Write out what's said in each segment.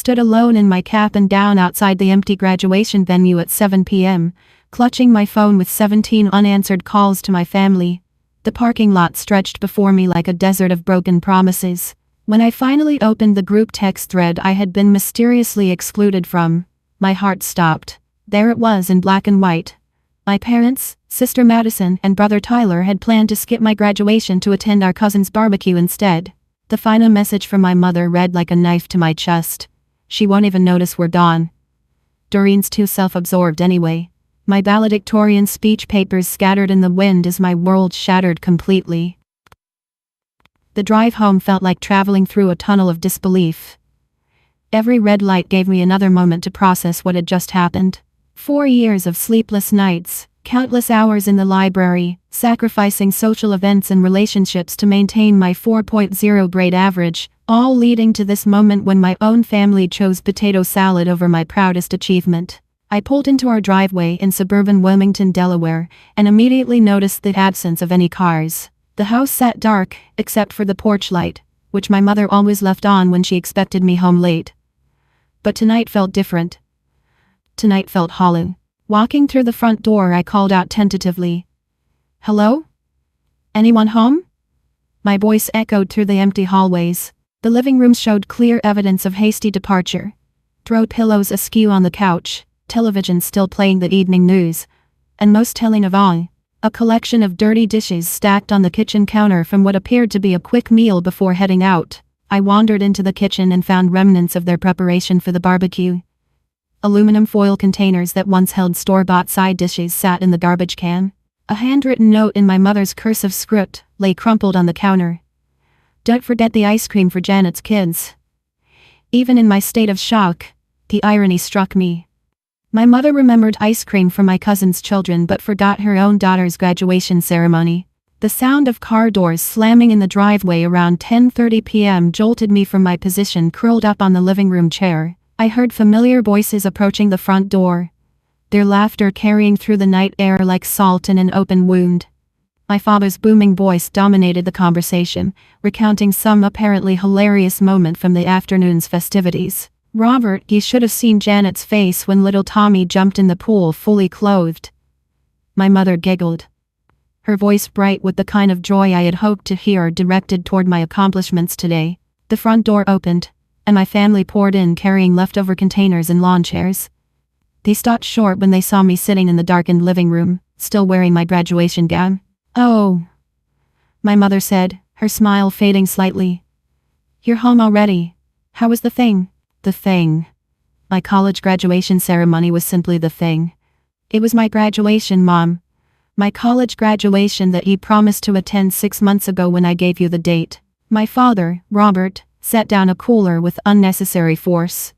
stood alone in my cap and gown outside the empty graduation venue at 7 p.m., clutching my phone with 17 unanswered calls to my family. The parking lot stretched before me like a desert of broken promises. When I finally opened the group text thread I had been mysteriously excluded from, my heart stopped. There it was in black and white. My parents, Sister Madison, and brother Tyler had planned to skip my graduation to attend our cousin's barbecue instead. The final message from my mother read like a knife to my chest. She won't even notice we're gone. Doreen's too self-absorbed anyway. My valedictorian speech papers scattered in the wind as my world shattered completely. The drive home felt like traveling through a tunnel of disbelief. Every red light gave me another moment to process what had just happened. 4 years of sleepless nights, countless hours in the library, sacrificing social events and relationships to maintain my 4.0 grade average, all leading to this moment when my own family chose potato salad over my proudest achievement. I pulled into our driveway in suburban Wilmington, Delaware, and immediately noticed the absence of any cars. The house sat dark, except for the porch light, which my mother always left on when she expected me home late. But tonight felt different. Tonight felt hollow. Walking through the front door, I called out tentatively, "Hello? Anyone home?" My voice echoed through the empty hallways. The living room showed clear evidence of hasty departure. Throw pillows askew on the couch, television still playing the evening news, and most telling of all, a collection of dirty dishes stacked on the kitchen counter from what appeared to be a quick meal before heading out. I wandered into the kitchen and found remnants of their preparation for the barbecue. Aluminum foil containers that once held store-bought side dishes sat in the garbage can. A handwritten note in my mother's cursive script lay crumpled on the counter. "Don't forget the ice cream for Janet's kids." Even in my state of shock, the irony struck me. My mother remembered ice cream for my cousin's children but forgot her own daughter's graduation ceremony. The sound of car doors slamming in the driveway around 10:30 p.m. jolted me from my position curled up on the living room chair. I heard familiar voices approaching the front door, their laughter carrying through the night air like salt in an open wound. My father's booming voice dominated the conversation, recounting some apparently hilarious moment from the afternoon's festivities. "Robert, you should have seen Janet's face when little Tommy jumped in the pool fully clothed." My mother giggled, her voice bright with the kind of joy I had hoped to hear directed toward my accomplishments today. The front door opened, and my family poured in carrying leftover containers and lawn chairs. They stopped short when they saw me sitting in the darkened living room, still wearing my graduation gown. "Oh," my mother said, her smile fading slightly. "You're home already. How was the thing?" The thing. My college graduation ceremony was simply the thing. It was my graduation, Mom. My college graduation that you promised to attend 6 months ago when I gave you the date. My father, Robert, set down a cooler with unnecessary force.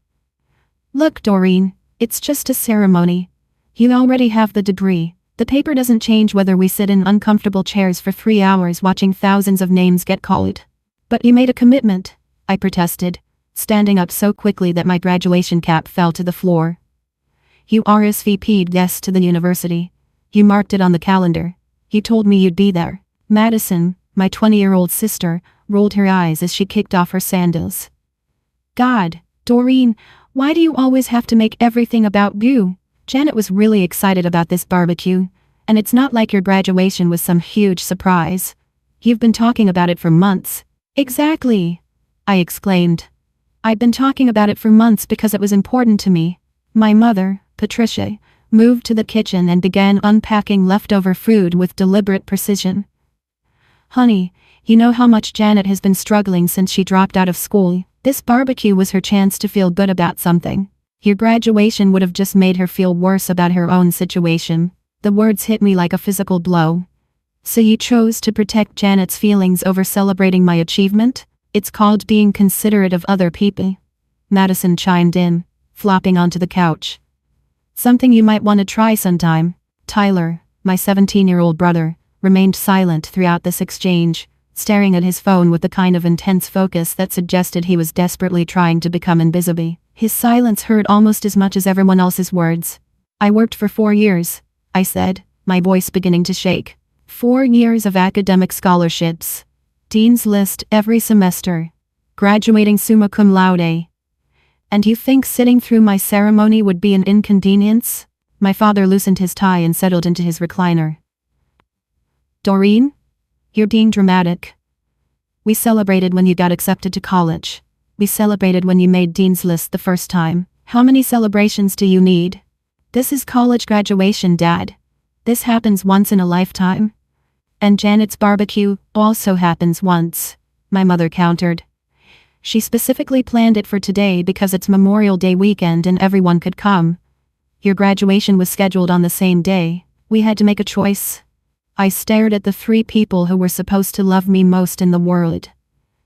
"Look, Doreen, it's just a ceremony. You already have the degree. The paper doesn't change whether we sit in uncomfortable chairs for 3 hours watching thousands of names get called." "But you made a commitment," I protested, standing up so quickly that my graduation cap fell to the floor. "You RSVP'd yes to the university. You marked it on the calendar. You told me you'd be there." Madison, my 20-year-old sister, rolled her eyes as she kicked off her sandals. "God, Doreen, why do you always have to make everything about you?" Janet was really excited about this barbecue, and it's not like your graduation was some huge surprise. "You've been talking about it for months." "Exactly," I exclaimed. "I'd been talking about it for months because it was important to me." My mother, Patricia, moved to the kitchen and began unpacking leftover food with deliberate precision. "Honey, you know how much Janet has been struggling since she dropped out of school. This barbecue was her chance to feel good about something. Your graduation would have just made her feel worse about her own situation." The words hit me like a physical blow. "So you chose to protect Janet's feelings over celebrating my achievement? It's called being considerate of other people." Madison chimed in, flopping onto the couch. "Something you might want to try sometime." Tyler, my 17-year-old brother, remained silent throughout this exchange, staring at his phone with the kind of intense focus that suggested he was desperately trying to become invisible. His silence hurt almost as much as everyone else's words. "I worked for 4 years, I said, my voice beginning to shake. 4 years of academic scholarships. Dean's List every semester. Graduating summa cum laude. And you think sitting through my ceremony would be an inconvenience? My father loosened his tie and settled into his recliner. Doreen? You're being dramatic. We celebrated when you got accepted to college. We celebrated when you made Dean's List the first time. How many celebrations do you need? This is college graduation, Dad. This happens once in a lifetime. And Janet's barbecue also happens once, my mother countered. She specifically planned it for today because it's Memorial Day weekend and everyone could come. Your graduation was scheduled on the same day. We had to make a choice. I stared at the three people who were supposed to love me most in the world.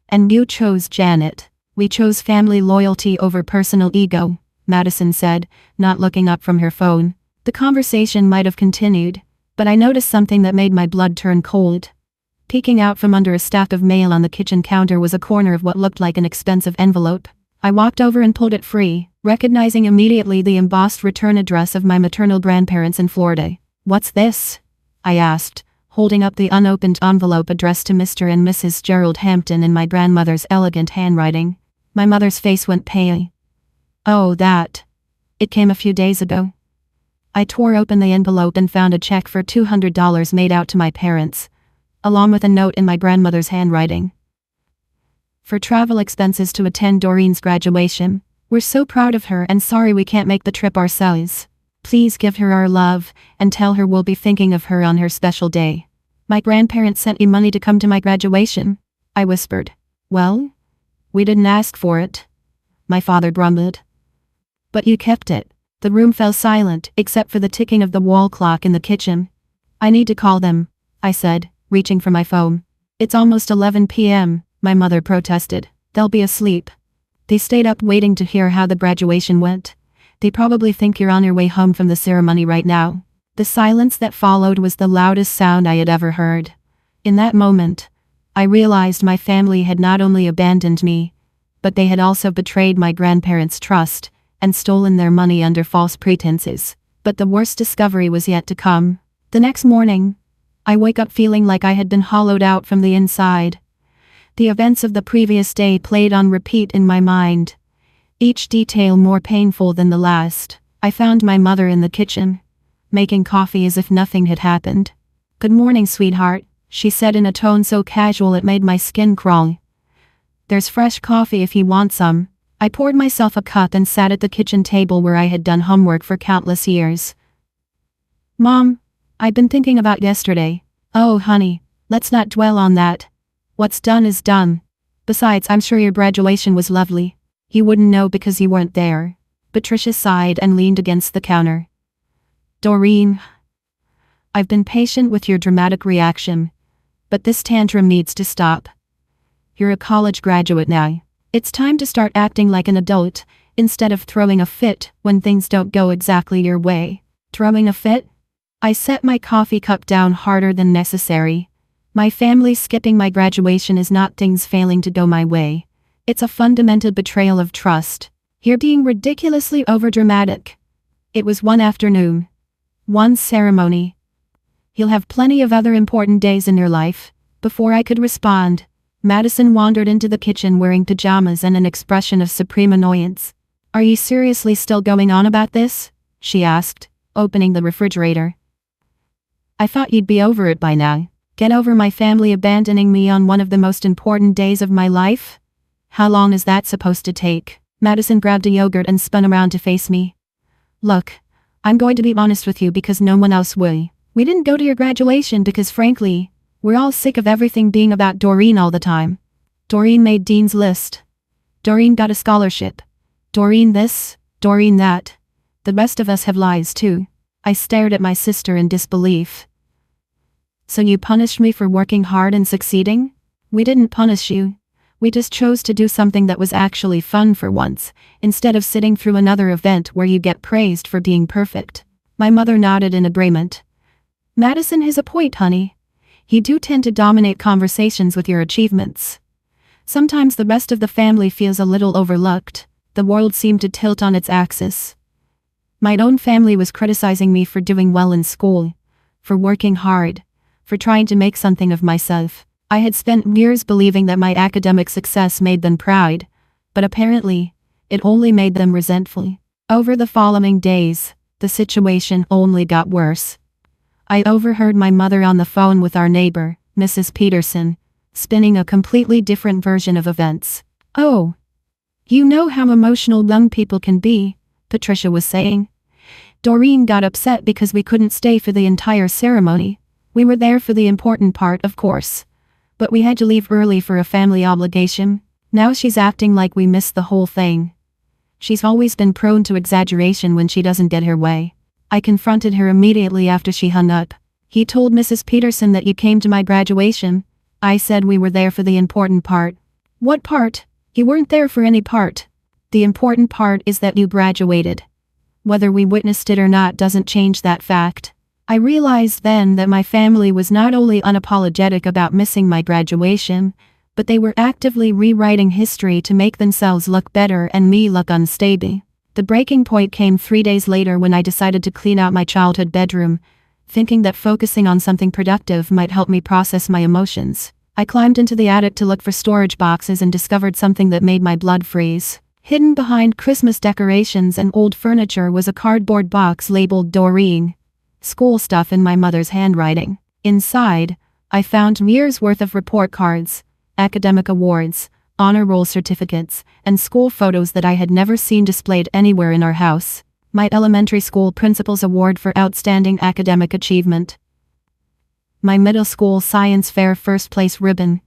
And you chose Janet. We chose family loyalty over personal ego, Madison said, not looking up from her phone. The conversation might have continued, but I noticed something that made my blood turn cold. Peeking out from under a stack of mail on the kitchen counter was a corner of what looked like an expensive envelope. I walked over and pulled it free, recognizing immediately the embossed return address of my maternal grandparents in Florida. "What's this?" I asked, holding up the unopened envelope addressed to Mr. and Mrs. Gerald Hampton in my grandmother's elegant handwriting. My mother's face went pale. "Oh, that. It came a few days ago." I tore open the envelope and found a check for $200 made out to my parents, along with a note in my grandmother's handwriting. "For travel expenses to attend Doreen's graduation. We're so proud of her and sorry we can't make the trip ourselves. Please give her our love and tell her we'll be thinking of her on her special day." "My grandparents sent you money to come to my graduation," I whispered. "Well, we didn't ask for it," my father grumbled. "But you kept it." The room fell silent, except for the ticking of the wall clock in the kitchen. "I need to call them," I said, reaching for my phone. "It's almost 11 p.m., my mother protested. "They'll be asleep." "They stayed up waiting to hear how the graduation went. They probably think you're on your way home from the ceremony right now." The silence that followed was the loudest sound I had ever heard. In that moment, I realized my family had not only abandoned me, but they had also betrayed my grandparents' trust and stolen their money under false pretenses. But the worst discovery was yet to come. The next morning, I wake up feeling like I had been hollowed out from the inside. The events of the previous day played on repeat in my mind, each detail more painful than the last. I found my mother in the kitchen, making coffee as if nothing had happened. "Good morning, sweetheart," she said in a tone so casual it made my skin crawl. "There's fresh coffee if you want some." I poured myself a cup and sat at the kitchen table where I had done homework for countless years. "Mom, I've been thinking about yesterday." "Oh, honey, let's not dwell on that. What's done is done. Besides, I'm sure your graduation was lovely. You wouldn't know because you weren't there." Patricia sighed and leaned against the counter. "Doreen, I've been patient with your dramatic reaction, but this tantrum needs to stop. You're a college graduate now. It's time to start acting like an adult, instead of throwing a fit when things don't go exactly your way." "Throwing a fit?" I set my coffee cup down harder than necessary. "My family skipping my graduation is not things failing to go my way. It's a fundamental betrayal of trust. You're being ridiculously overdramatic. It was one afternoon. One ceremony. You'll have plenty of other important days in your life." Before I could respond, Madison wandered into the kitchen wearing pajamas and an expression of supreme annoyance. "Are you seriously still going on about this?" she asked, opening the refrigerator. "I thought you'd be over it by now. Get over my family abandoning me on one of the most important days of my life? How long is that supposed to take?" Madison grabbed a yogurt and spun around to face me. "Look, I'm going to be honest with you because no one else will. We didn't go to your graduation because frankly, we're all sick of everything being about Doreen all the time. Doreen made Dean's List. Doreen got a scholarship. Doreen this, Doreen that. The rest of us have lives too." I stared at my sister in disbelief. "So you punished me for working hard and succeeding?" "We didn't punish you. We just chose to do something that was actually fun for once, instead of sitting through another event where you get praised for being perfect." My mother nodded in agreement. "Madison has a point, honey. You do tend to dominate conversations with your achievements. Sometimes the rest of the family feels a little overlooked. The world seemed to tilt on its axis. My own family was criticizing me for doing well in school, for working hard, for trying to make something of myself. I had spent years believing that my academic success made them proud, but apparently, It only made them resentful. Over the following days, the situation only got worse. I overheard my mother on the phone with our neighbor, Mrs. Peterson, spinning a completely different version of events. "Oh, you know how emotional young people can be," Patricia was saying. "Doreen got upset because we couldn't stay for the entire ceremony. We were there for the important part, of course. But we had to leave early for a family obligation. Now she's acting like we missed the whole thing. She's always been prone to exaggeration when she doesn't get her way." I confronted her immediately after she hung up. "He told Mrs. Peterson that you came to my graduation." I said we were there for the important part. "What part? You weren't there for any part. The important part is that you graduated. Whether we witnessed it or not doesn't change that fact." I realized then that my family was not only unapologetic about missing my graduation, but they were actively rewriting history to make themselves look better and me look unstable. The breaking point came 3 days later when I decided to clean out my childhood bedroom, thinking that focusing on something productive might help me process my emotions. I climbed into the attic to look for storage boxes and discovered something that made my blood freeze. Hidden behind Christmas decorations and old furniture was a cardboard box labeled Doreen. School stuff in my mother's handwriting. Inside, I found years' worth of report cards, academic awards, honor roll certificates, and school photos that I had never seen displayed anywhere in our house. My elementary school principal's award for outstanding academic achievement. My middle school science fair first place ribbon.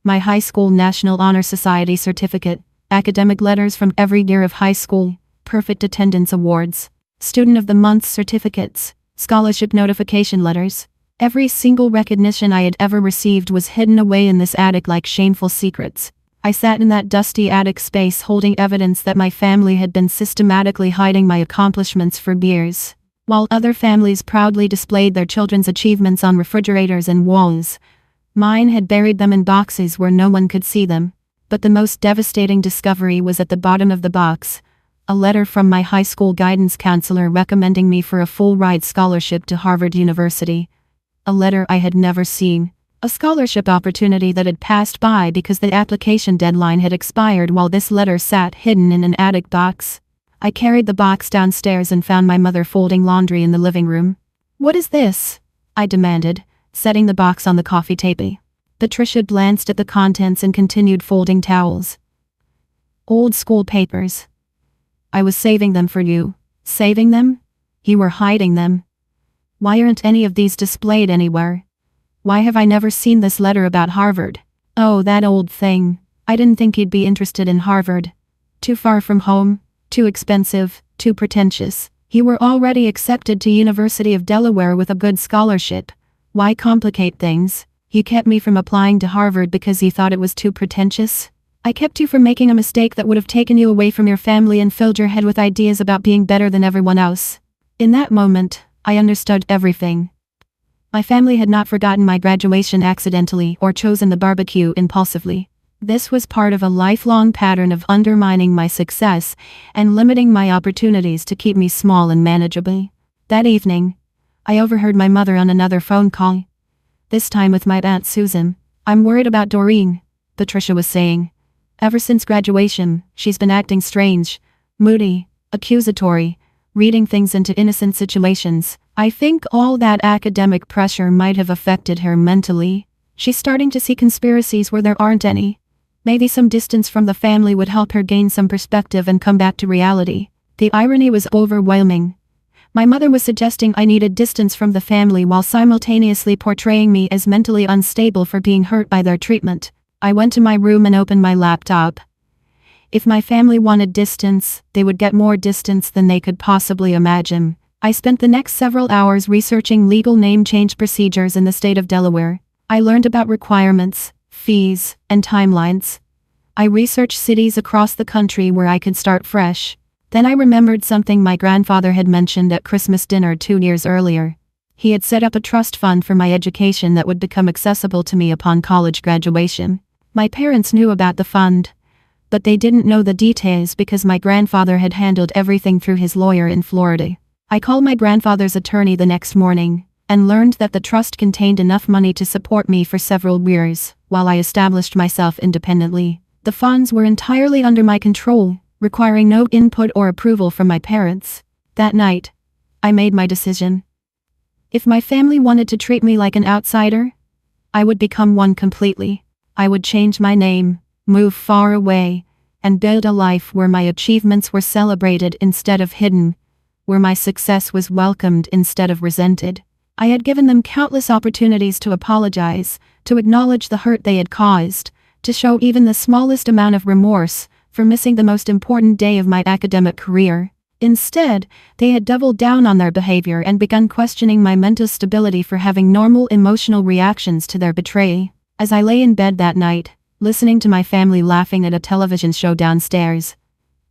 My high school National Honor Society certificate, academic letters from every year of high school, perfect attendance awards, student of the month certificates, scholarship notification letters. Every single recognition I had ever received was hidden away in this attic like shameful secrets. I sat in that dusty attic space holding evidence that my family had been systematically hiding my accomplishments for years. While other families proudly displayed their children's achievements on refrigerators and walls, mine had buried them in boxes where no one could see them. But the most devastating discovery was at the bottom of the box, a letter from my high school guidance counselor recommending me for a full-ride scholarship to Harvard University. A letter I had never seen. A scholarship opportunity that had passed by because the application deadline had expired while this letter sat hidden in an attic box. I carried the box downstairs and found my mother folding laundry in the living room. "What is this?" I demanded, setting the box on the coffee table. Patricia glanced at the contents and continued folding towels. "Old school papers. I was saving them for you." "Saving them? You were hiding them. Why aren't any of these displayed anywhere? Why have I never seen this letter about Harvard?" "Oh, that old thing. I didn't think you'd be interested in Harvard. Too far from home, too expensive, too pretentious. You were already accepted to University of Delaware with a good scholarship. Why complicate things? You kept me from applying to Harvard because you thought it was too pretentious? I kept you from making a mistake that would have taken you away from your family and filled your head with ideas about being better than everyone else." In that moment, I understood everything. My family had not forgotten my graduation accidentally or chosen the barbecue impulsively. This was part of a lifelong pattern of undermining my success and limiting my opportunities to keep me small and manageable. That evening, I overheard my mother on another phone call. This time with my Aunt Susan. "I'm worried about Doreen," Patricia was saying. "Ever since graduation, she's been acting strange, moody, accusatory, reading things into innocent situations. I think all that academic pressure might have affected her mentally. She's starting to see conspiracies where there aren't any. Maybe some distance from the family would help her gain some perspective and come back to reality." The irony was overwhelming. My mother was suggesting I needed distance from the family while simultaneously portraying me as mentally unstable for being hurt by their treatment. I went to my room and opened my laptop. If my family wanted distance, they would get more distance than they could possibly imagine. I spent the next several hours researching legal name change procedures in the state of Delaware. I learned about requirements, fees, and timelines. I researched cities across the country where I could start fresh. Then I remembered something my grandfather had mentioned at Christmas dinner 2 years earlier. He had set up a trust fund for my education that would become accessible to me upon college graduation. My parents knew about the fund, but they didn't know the details because my grandfather had handled everything through his lawyer in Florida. I called my grandfather's attorney the next morning and learned that the trust contained enough money to support me for several years while I established myself independently. The funds were entirely under my control, requiring no input or approval from my parents. That night, I made my decision. If my family wanted to treat me like an outsider, I would become one completely. I would change my name, move far away, and build a life where my achievements were celebrated instead of hidden, where my success was welcomed instead of resented. I had given them countless opportunities to apologize, to acknowledge the hurt they had caused, to show even the smallest amount of remorse for missing the most important day of my academic career. Instead, they had doubled down on their behavior and begun questioning my mental stability for having normal emotional reactions to their betrayal. As I lay in bed that night, listening to my family laughing at a television show downstairs,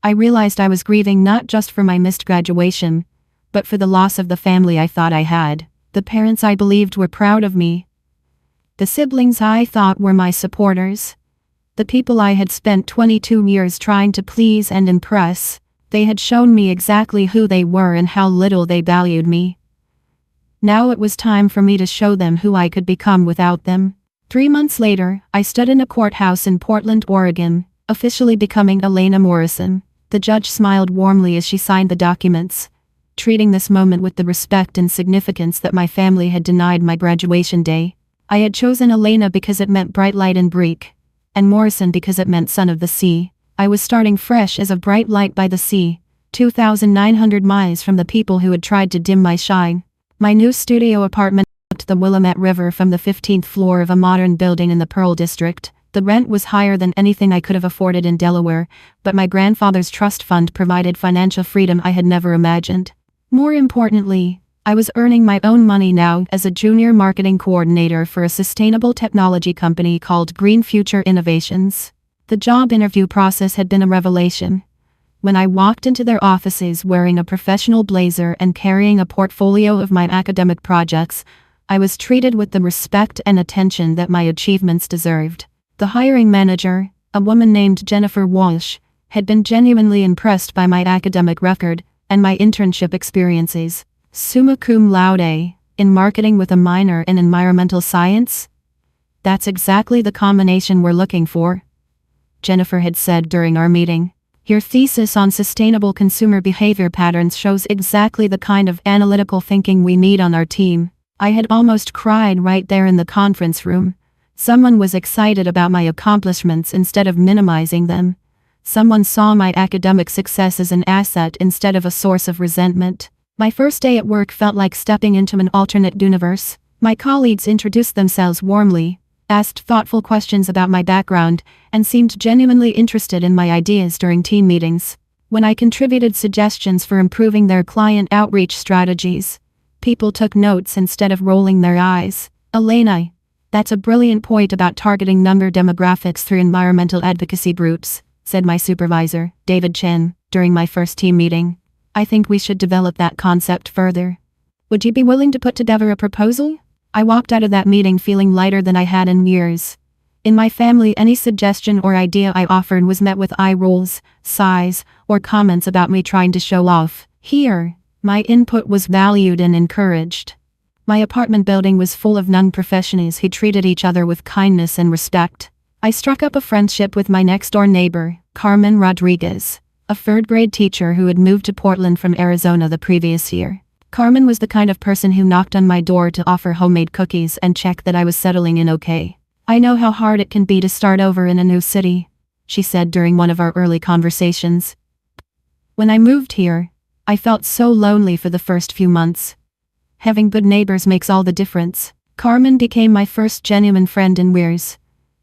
I realized I was grieving not just for my missed graduation, but for the loss of the family I thought I had, the parents I believed were proud of me, the siblings I thought were my supporters, the people I had spent 22 years trying to please and impress. They had shown me exactly who they were and how little they valued me. Now it was time for me to show them who I could become without them. 3 months later, I stood in a courthouse in Portland, Oregon, officially becoming Elena Morrison. The judge smiled warmly as she signed the documents, treating this moment with the respect and significance that my family had denied my graduation day. I had chosen Elena because it meant bright light in Greek, and Morrison because it meant son of the sea. I was starting fresh as a bright light by the sea, 2,900 miles from the people who had tried to dim my shine. My new studio apartment to the Willamette River from the 15th floor of a modern building in the Pearl District. The rent was higher than anything I could have afforded in Delaware, but my grandfather's trust fund provided financial freedom I had never imagined. More importantly, I was earning my own money now as a junior marketing coordinator for a sustainable technology company called Green Future Innovations. The job interview process had been a revelation. When I walked into their offices wearing a professional blazer and carrying a portfolio of my academic projects, I was treated with the respect and attention that my achievements deserved. The hiring manager, a woman named Jennifer Walsh, had been genuinely impressed by my academic record and my internship experiences. Summa cum laude, in marketing with a minor in environmental science? That's exactly the combination we're looking for, Jennifer had said during our meeting. Your thesis on sustainable consumer behavior patterns shows exactly the kind of analytical thinking we need on our team. I had almost cried right there in the conference room. Someone was excited about my accomplishments instead of minimizing them. Someone saw my academic success as an asset instead of a source of resentment. My first day at work felt like stepping into an alternate universe. My colleagues introduced themselves warmly, asked thoughtful questions about my background, and seemed genuinely interested in my ideas during team meetings. When I contributed suggestions for improving their client outreach strategies, people took notes instead of rolling their eyes. Elena, that's a brilliant point about targeting younger demographics through environmental advocacy groups, said my supervisor, David Chen, during my first team meeting. I think we should develop that concept further. Would you be willing to put together a proposal? I walked out of that meeting feeling lighter than I had in years. In my family, any suggestion or idea I offered was met with eye rolls, sighs, or comments about me trying to show off. Here, my input was valued and encouraged. My apartment building was full of non-professionals who treated each other with kindness and respect. I struck up a friendship with my next-door neighbor, Carmen Rodriguez, a third-grade teacher who had moved to Portland from Arizona the previous year. Carmen was the kind of person who knocked on my door to offer homemade cookies and check that I was settling in okay. I know how hard it can be to start over in a new city, she said during one of our early conversations. When I moved here, I felt so lonely for the first few months. Having good neighbors makes all the difference. Carmen became my first genuine friend in years.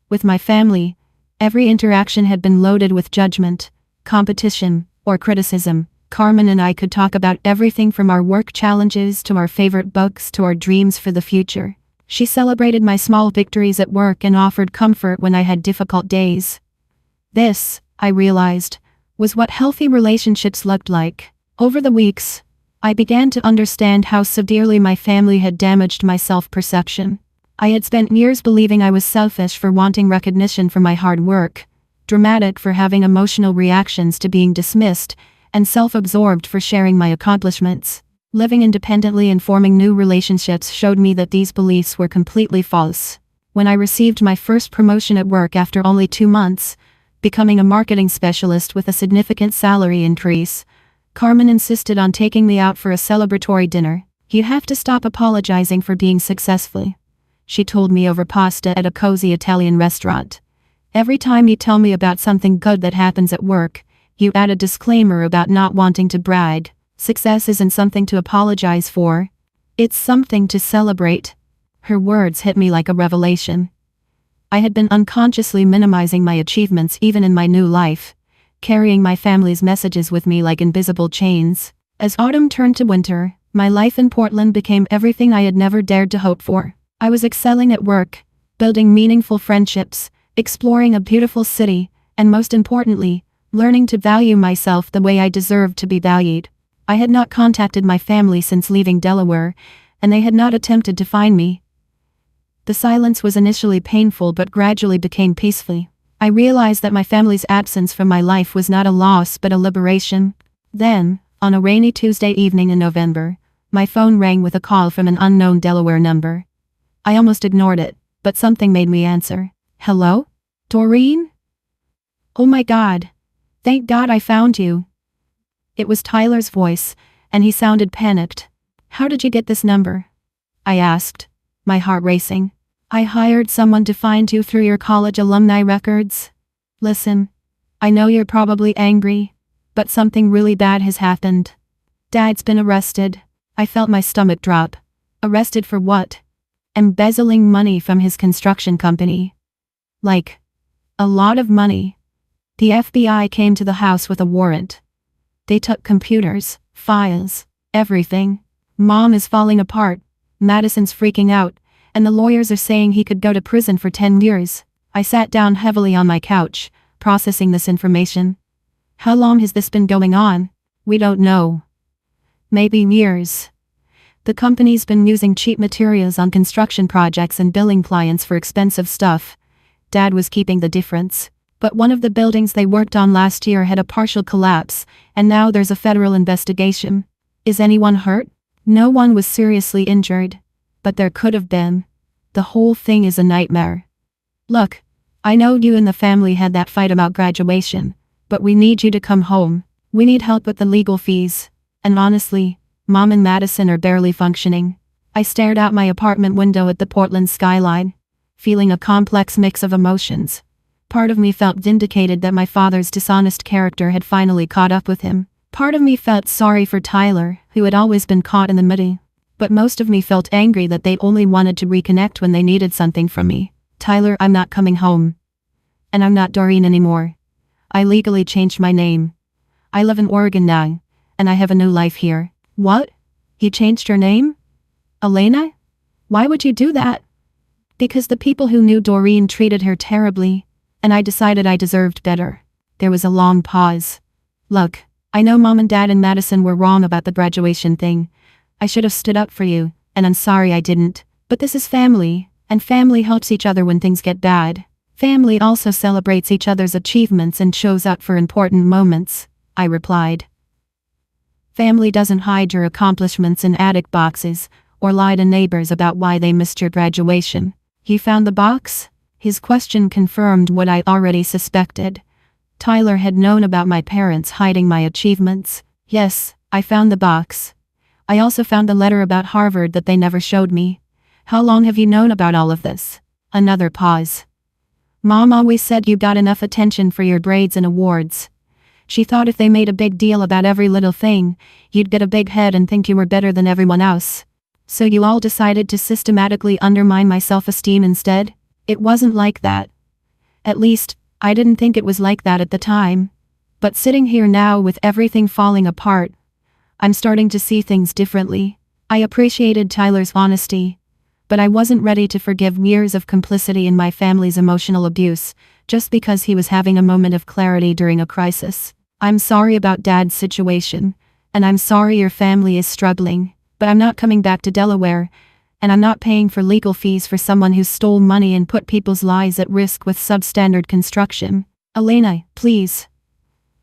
With my family, every interaction had been loaded with judgment, competition, or criticism. Carmen and I could talk about everything from our work challenges to our favorite books to our dreams for the future. She celebrated my small victories at work and offered comfort when I had difficult days. This, I realized, was what healthy relationships looked like. Over the weeks, I began to understand how severely my family had damaged my self-perception. I had spent years believing I was selfish for wanting recognition for my hard work, dramatic for having emotional reactions to being dismissed, and self-absorbed for sharing my accomplishments. Living independently and forming new relationships showed me that these beliefs were completely false. When I received my first promotion at work after only 2 months, becoming a marketing specialist with a significant salary increase. Carmen insisted on taking me out for a celebratory dinner. "You have to stop apologizing for being successful," she told me over pasta at a cozy Italian restaurant. "Every time you tell me about something good that happens at work, you add a disclaimer about not wanting to brag. Success isn't something to apologize for. It's something to celebrate." Her words hit me like a revelation. I had been unconsciously minimizing my achievements even in my new life, carrying my family's messages with me like invisible chains. As autumn turned to winter, my life in Portland became everything I had never dared to hope for. I was excelling at work, building meaningful friendships, exploring a beautiful city, and most importantly, learning to value myself the way I deserved to be valued. I had not contacted my family since leaving Delaware, and they had not attempted to find me. The silence was initially painful but gradually became peaceful. I realized that my family's absence from my life was not a loss but a liberation. Then, on a rainy Tuesday evening in November, my phone rang with a call from an unknown Delaware number. I almost ignored it, but something made me answer. "Hello? Doreen? Oh my God. Thank God I found you." It was Tyler's voice, and he sounded panicked. "How did you get this number?" I asked, my heart racing. "I hired someone to find you through your college alumni records. Listen, I know you're probably angry, but something really bad has happened. Dad's been arrested." I felt my stomach drop. Arrested for what? Embezzling money from his construction company. Like, a lot of money. The FBI came to the house with a warrant. They took computers, files, everything. Mom is falling apart. Madison's freaking out, and the lawyers are saying he could go to prison for 10 years. I sat down heavily on my couch, processing this information. "How long has this been going on?" "We don't know. Maybe years. The company's been using cheap materials on construction projects and billing clients for expensive stuff. Dad was keeping the difference. But one of the buildings they worked on last year had a partial collapse, and now there's a federal investigation." "Is anyone hurt?" "No one was seriously injured. But there could have been. The whole thing is a nightmare. Look, I know you and the family had that fight about graduation, but we need you to come home. We need help with the legal fees. And honestly, Mom and Madison are barely functioning." I stared out my apartment window at the Portland skyline, feeling a complex mix of emotions. Part of me felt vindicated that my father's dishonest character had finally caught up with him. Part of me felt sorry for Tyler, who had always been caught in the middle. But most of me felt angry that they only wanted to reconnect when they needed something from me. "Tyler, I'm not coming home. And I'm not Doreen anymore. I legally changed my name. I live in Oregon now, and I have a new life here." "What? You changed your name? Elena? Why would you do that?" "Because the people who knew Doreen treated her terribly, and I decided I deserved better." There was a long pause. "Look, I know Mom and Dad and Madison were wrong about the graduation thing. I should have stood up for you, and I'm sorry I didn't. But this is family, and family helps each other when things get bad. Family also celebrates each other's achievements and shows up for important moments," I replied. "Family doesn't hide your accomplishments in attic boxes, or lie to neighbors about why they missed your graduation." "You found the box?" His question confirmed what I already suspected. Tyler had known about my parents hiding my achievements. "Yes, I found the box. I also found the letter about Harvard that they never showed me." "How long have you known about all of this?" Another pause. "Mom always said you got enough attention for your grades and awards. She thought if they made a big deal about every little thing, you'd get a big head and think you were better than everyone else. So you all decided to systematically undermine my self-esteem instead?" "It wasn't like that. At least, I didn't think it was like that at the time. But sitting here now with everything falling apart, I'm starting to see things differently." I appreciated Tyler's honesty, but I wasn't ready to forgive years of complicity in my family's emotional abuse, just because he was having a moment of clarity during a crisis. "I'm sorry about Dad's situation, and I'm sorry your family is struggling, but I'm not coming back to Delaware, and I'm not paying for legal fees for someone who stole money and put people's lives at risk with substandard construction." "Elena, please.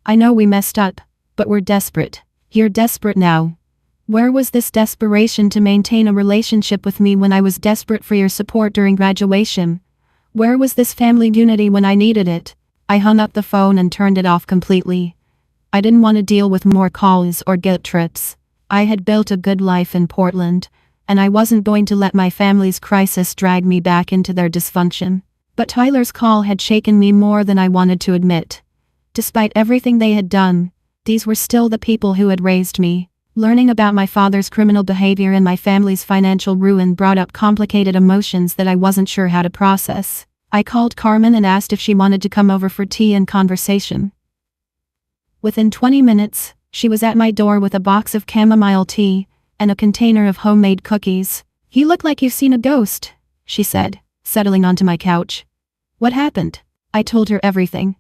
I know we messed up, but we're desperate." "You're desperate now. Where was this desperation to maintain a relationship with me when I was desperate for your support during graduation? Where was this family unity when I needed it?" I hung up the phone and turned it off completely. I didn't want to deal with more calls or guilt trips. I had built a good life in Portland, and I wasn't going to let my family's crisis drag me back into their dysfunction. But Tyler's call had shaken me more than I wanted to admit. Despite everything they had done, these were still the people who had raised me. Learning about my father's criminal behavior and my family's financial ruin brought up complicated emotions that I wasn't sure how to process. I called Carmen and asked if she wanted to come over for tea and conversation. Within 20 minutes, she was at my door with a box of chamomile tea and a container of homemade cookies. "You look like you've seen a ghost," she said, settling onto my couch. "What happened?" I told her everything.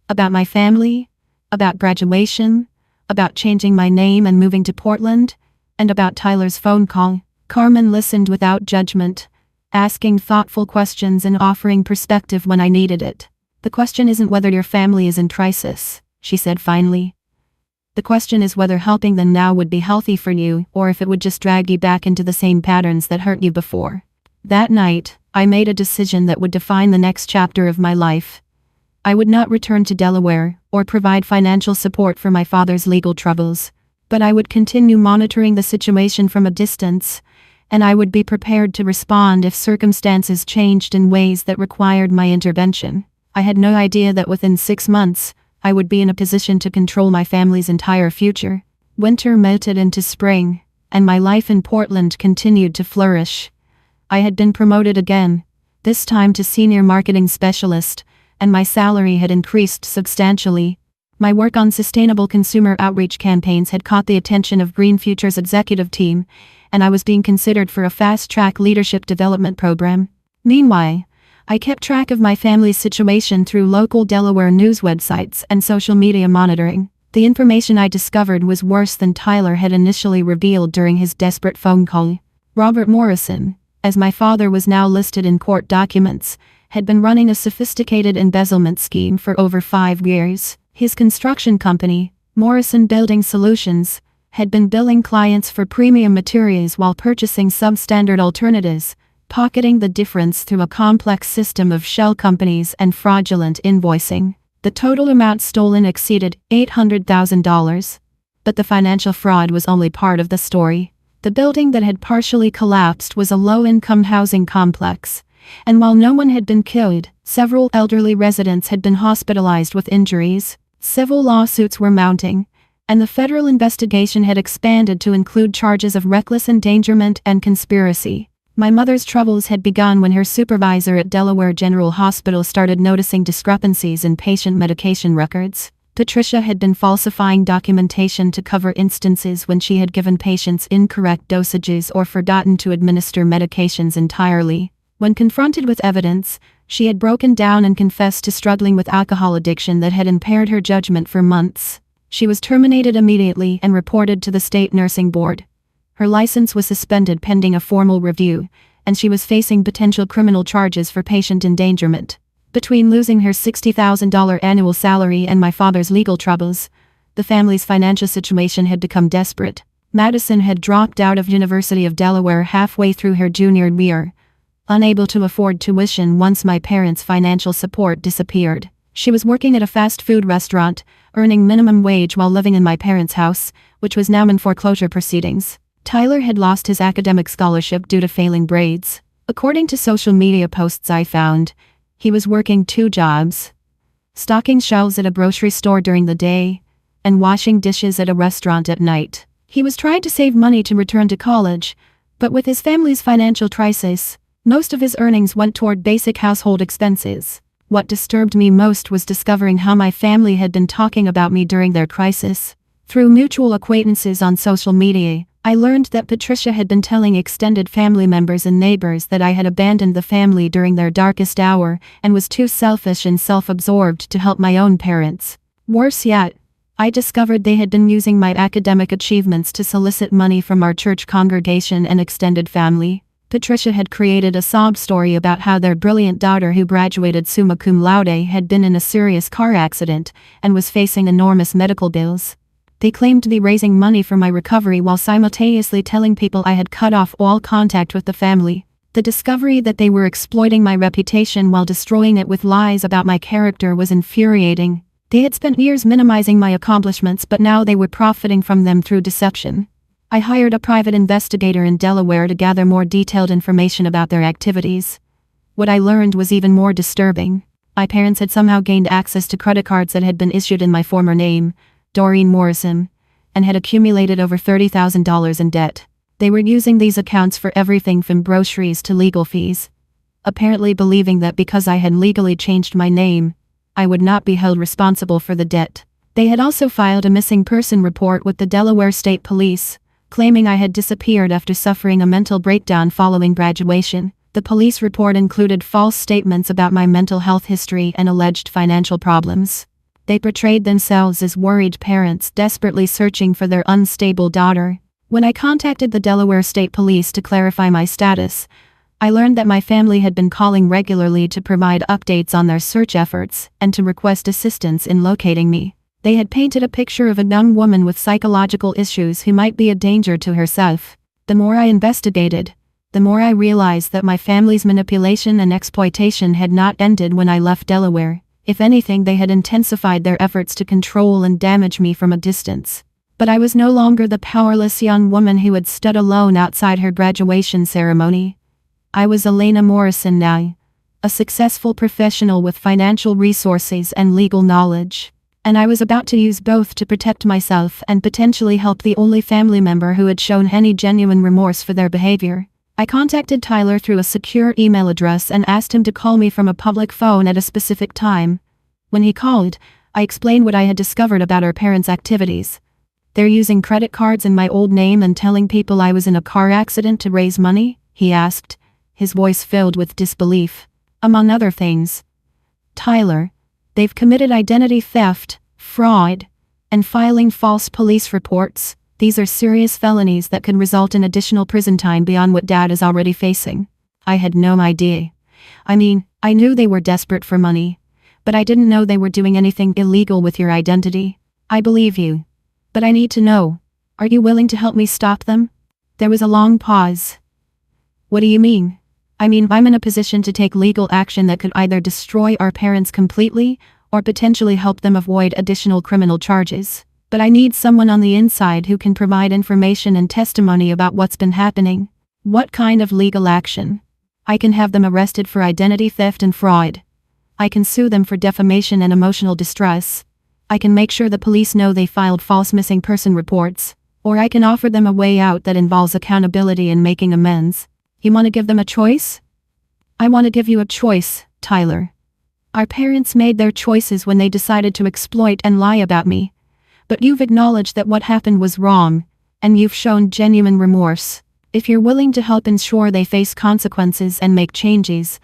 About my family, about graduation, about changing my name and moving to Portland, and about Tyler's phone call. Carmen listened without judgment, asking thoughtful questions and offering perspective when I needed it. "The question isn't whether your family is in crisis," she said finally. "The question is whether helping them now would be healthy for you, or if it would just drag you back into the same patterns that hurt you before." That night, I made a decision that would define the next chapter of my life. I would not return to Delaware or provide financial support for my father's legal troubles, but I would continue monitoring the situation from a distance, and I would be prepared to respond if circumstances changed in ways that required my intervention. I had no idea that within 6 months, I would be in a position to control my family's entire future. Winter melted into spring, and my life in Portland continued to flourish. I had been promoted again, this time to senior marketing specialist, and my salary had increased substantially. My work on sustainable consumer outreach campaigns had caught the attention of Green Future's executive team, and I was being considered for a fast-track leadership development program. Meanwhile, I kept track of my family's situation through local Delaware news websites and social media monitoring. The information I discovered was worse than Tyler had initially revealed during his desperate phone call. Robert Morrison, as my father was now listed in court documents, had been running a sophisticated embezzlement scheme for over 5 years. His construction company, Morrison Building Solutions, had been billing clients for premium materials while purchasing substandard alternatives, pocketing the difference through a complex system of shell companies and fraudulent invoicing. The total amount stolen exceeded $800,000. But the financial fraud was only part of the story. The building that had partially collapsed was a low-income housing complex, and while no one had been killed, several elderly residents had been hospitalized with injuries. Civil lawsuits were mounting, and the federal investigation had expanded to include charges of reckless endangerment and conspiracy. My mother's troubles had begun when her supervisor at Delaware General Hospital started noticing discrepancies in patient medication records. Patricia had been falsifying documentation to cover instances when she had given patients incorrect dosages or forgotten to administer medications entirely. When confronted with evidence, she had broken down and confessed to struggling with alcohol addiction that had impaired her judgment for months. She was terminated immediately and reported to the state nursing board. Her license was suspended pending a formal review, and she was facing potential criminal charges for patient endangerment. Between losing her $60,000 annual salary and my father's legal troubles, the family's financial situation had become desperate. Madison had dropped out of University of Delaware halfway through her junior year, unable to afford tuition once my parents' financial support disappeared. She was working at a fast food restaurant, earning minimum wage while living in my parents' house, which was now in foreclosure proceedings. Tyler had lost his academic scholarship due to failing grades. According to social media posts I found, he was working 2 jobs: stocking shelves at a grocery store during the day, and washing dishes at a restaurant at night. He was trying to save money to return to college, but with his family's financial crisis, most of his earnings went toward basic household expenses. What disturbed me most was discovering how my family had been talking about me during their crisis. Through mutual acquaintances on social media, I learned that Patricia had been telling extended family members and neighbors that I had abandoned the family during their darkest hour and was too selfish and self-absorbed to help my own parents. Worse yet, I discovered they had been using my academic achievements to solicit money from our church congregation and extended family. Patricia had created a sob story about how their brilliant daughter, who graduated summa cum laude, had been in a serious car accident and was facing enormous medical bills. They claimed to be raising money for my recovery while simultaneously telling people I had cut off all contact with the family. The discovery that they were exploiting my reputation while destroying it with lies about my character was infuriating. They had spent years minimizing my accomplishments, but now they were profiting from them through deception. I hired a private investigator in Delaware to gather more detailed information about their activities. What I learned was even more disturbing. My parents had somehow gained access to credit cards that had been issued in my former name, Doreen Morrison, and had accumulated over $30,000 in debt. They were using these accounts for everything from groceries to legal fees, apparently believing that because I had legally changed my name, I would not be held responsible for the debt. They had also filed a missing person report with the Delaware State Police, claiming I had disappeared after suffering a mental breakdown following graduation. The police report included false statements about my mental health history and alleged financial problems. They portrayed themselves as worried parents desperately searching for their unstable daughter. When I contacted the Delaware State Police to clarify my status, I learned that my family had been calling regularly to provide updates on their search efforts and to request assistance in locating me. They had painted a picture of a young woman with psychological issues who might be a danger to herself. The more I investigated, the more I realized that my family's manipulation and exploitation had not ended when I left Delaware. If anything, they had intensified their efforts to control and damage me from a distance. But I was no longer the powerless young woman who had stood alone outside her graduation ceremony. I was Elena Morrison now, a successful professional with financial resources and legal knowledge. And I was about to use both to protect myself and potentially help the only family member who had shown any genuine remorse for their behavior. I contacted Tyler through a secure email address and asked him to call me from a public phone at a specific time. When he called, I explained what I had discovered about our parents' activities. "They're using credit cards in my old name and telling people I was in a car accident to raise money?" he asked, his voice filled with disbelief. "Among other things. Tyler, they've committed identity theft, fraud, and filing false police reports. These are serious felonies that could result in additional prison time beyond what Dad is already facing." I had no idea. I mean, I knew they were desperate for money, but I didn't know they were doing anything illegal with your identity. "I believe you. But I need to know, are you willing to help me stop them?" There was a long pause. "What do you mean?" "I mean, I'm in a position to take legal action that could either destroy our parents completely or potentially help them avoid additional criminal charges. But I need someone on the inside who can provide information and testimony about what's been happening." "What kind of legal action?" "I can have them arrested for identity theft and fraud. I can sue them for defamation and emotional distress. I can make sure the police know they filed false missing person reports. Or I can offer them a way out that involves accountability and making amends." "You want to give them a choice?" "I want to give you a choice, Tyler. Our parents made their choices when they decided to exploit and lie about me. But you've acknowledged that what happened was wrong, and you've shown genuine remorse. If you're willing to help ensure they face consequences and make changes,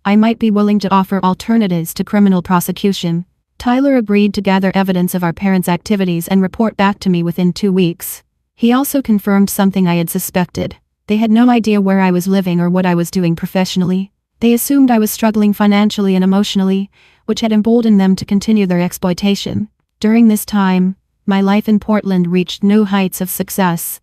I might be willing to offer alternatives to criminal prosecution." Tyler agreed to gather evidence of our parents' activities and report back to me within 2 weeks. He also confirmed something I had suspected. They had no idea where I was living or what I was doing professionally. They assumed I was struggling financially and emotionally, which had emboldened them to continue their exploitation. During this time, my life in Portland reached new heights of success.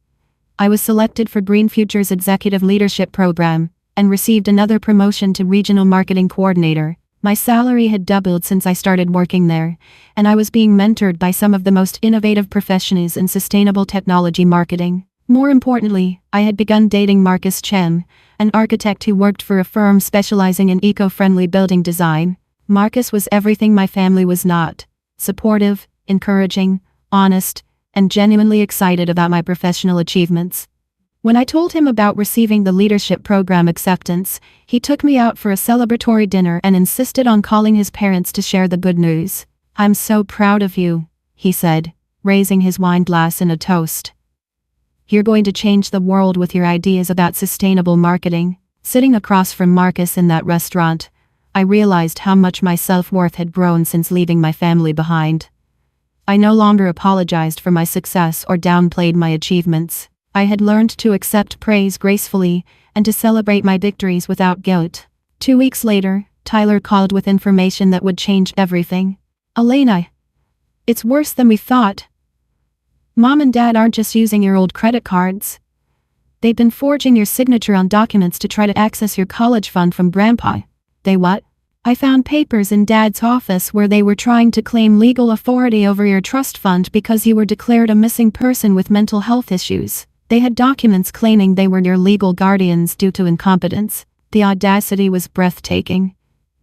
I was selected for Green Future's Executive Leadership Program and received another promotion to Regional Marketing Coordinator. My salary had doubled since I started working there, and I was being mentored by some of the most innovative professionals in sustainable technology marketing. More importantly, I had begun dating Marcus Chen, an architect who worked for a firm specializing in eco-friendly building design. Marcus was everything my family was not: supportive, encouraging, honest, and genuinely excited about my professional achievements. When I told him about receiving the leadership program acceptance, he took me out for a celebratory dinner and insisted on calling his parents to share the good news. "I'm so proud of you," he said, raising his wine glass in a toast. "You're going to change the world with your ideas about sustainable marketing." Sitting across from Marcus in that restaurant, I realized how much my self-worth had grown since leaving my family behind. I no longer apologized for my success or downplayed my achievements. I had learned to accept praise gracefully and to celebrate my victories without guilt. 2 weeks later, Tyler called with information that would change everything. "Elena, it's worse than we thought. Mom and Dad aren't just using your old credit cards. They'd been forging your signature on documents to try to access your college fund from Grandpa. They what? I found papers in Dad's office where they were trying to claim legal authority over your trust fund because you were declared a missing person with mental health issues. They had documents claiming they were your legal guardians due to incompetence. The audacity was breathtaking.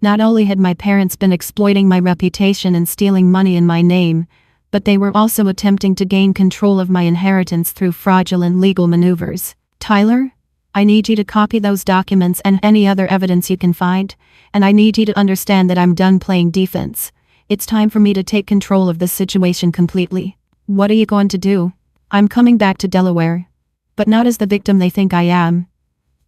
Not only had my parents been exploiting my reputation and stealing money in my name, but they were also attempting to gain control of my inheritance through fraudulent legal maneuvers. Tyler, I need you to copy those documents and any other evidence you can find, and I need you to understand that I'm done playing defense. It's time for me to take control of this situation completely. What are you going to do? I'm coming back to Delaware. But not as the victim they think I am.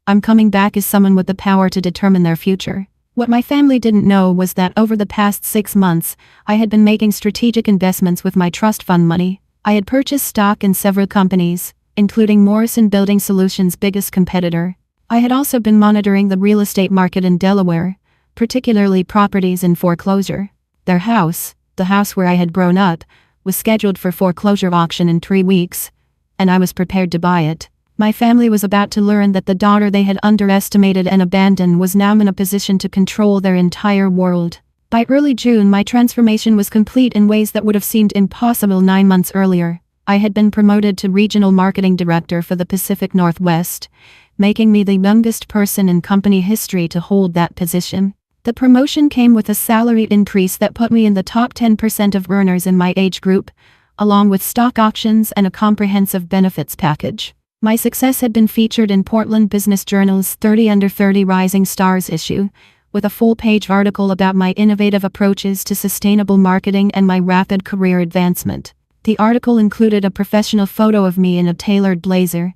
I'm coming back as someone with the power to determine their future. What my family didn't know was that over the past 6 months, I had been making strategic investments with my trust fund money. I had purchased stock in several companies, including Morrison Building Solutions' biggest competitor. I had also been monitoring the real estate market in Delaware, particularly properties in foreclosure. Their house, the house where I had grown up, was scheduled for foreclosure auction in 3 weeks, and I was prepared to buy it. My family was about to learn that the daughter they had underestimated and abandoned was now in a position to control their entire world. By early June, my transformation was complete in ways that would have seemed impossible 9 months earlier. I had been promoted to Regional Marketing Director for the Pacific Northwest, making me the youngest person in company history to hold that position. The promotion came with a salary increase that put me in the top 10% of earners in my age group, along with stock options and a comprehensive benefits package. My success had been featured in Portland Business Journal's 30 Under 30 Rising Stars issue, with a full-page article about my innovative approaches to sustainable marketing and my rapid career advancement. The article included a professional photo of me in a tailored blazer,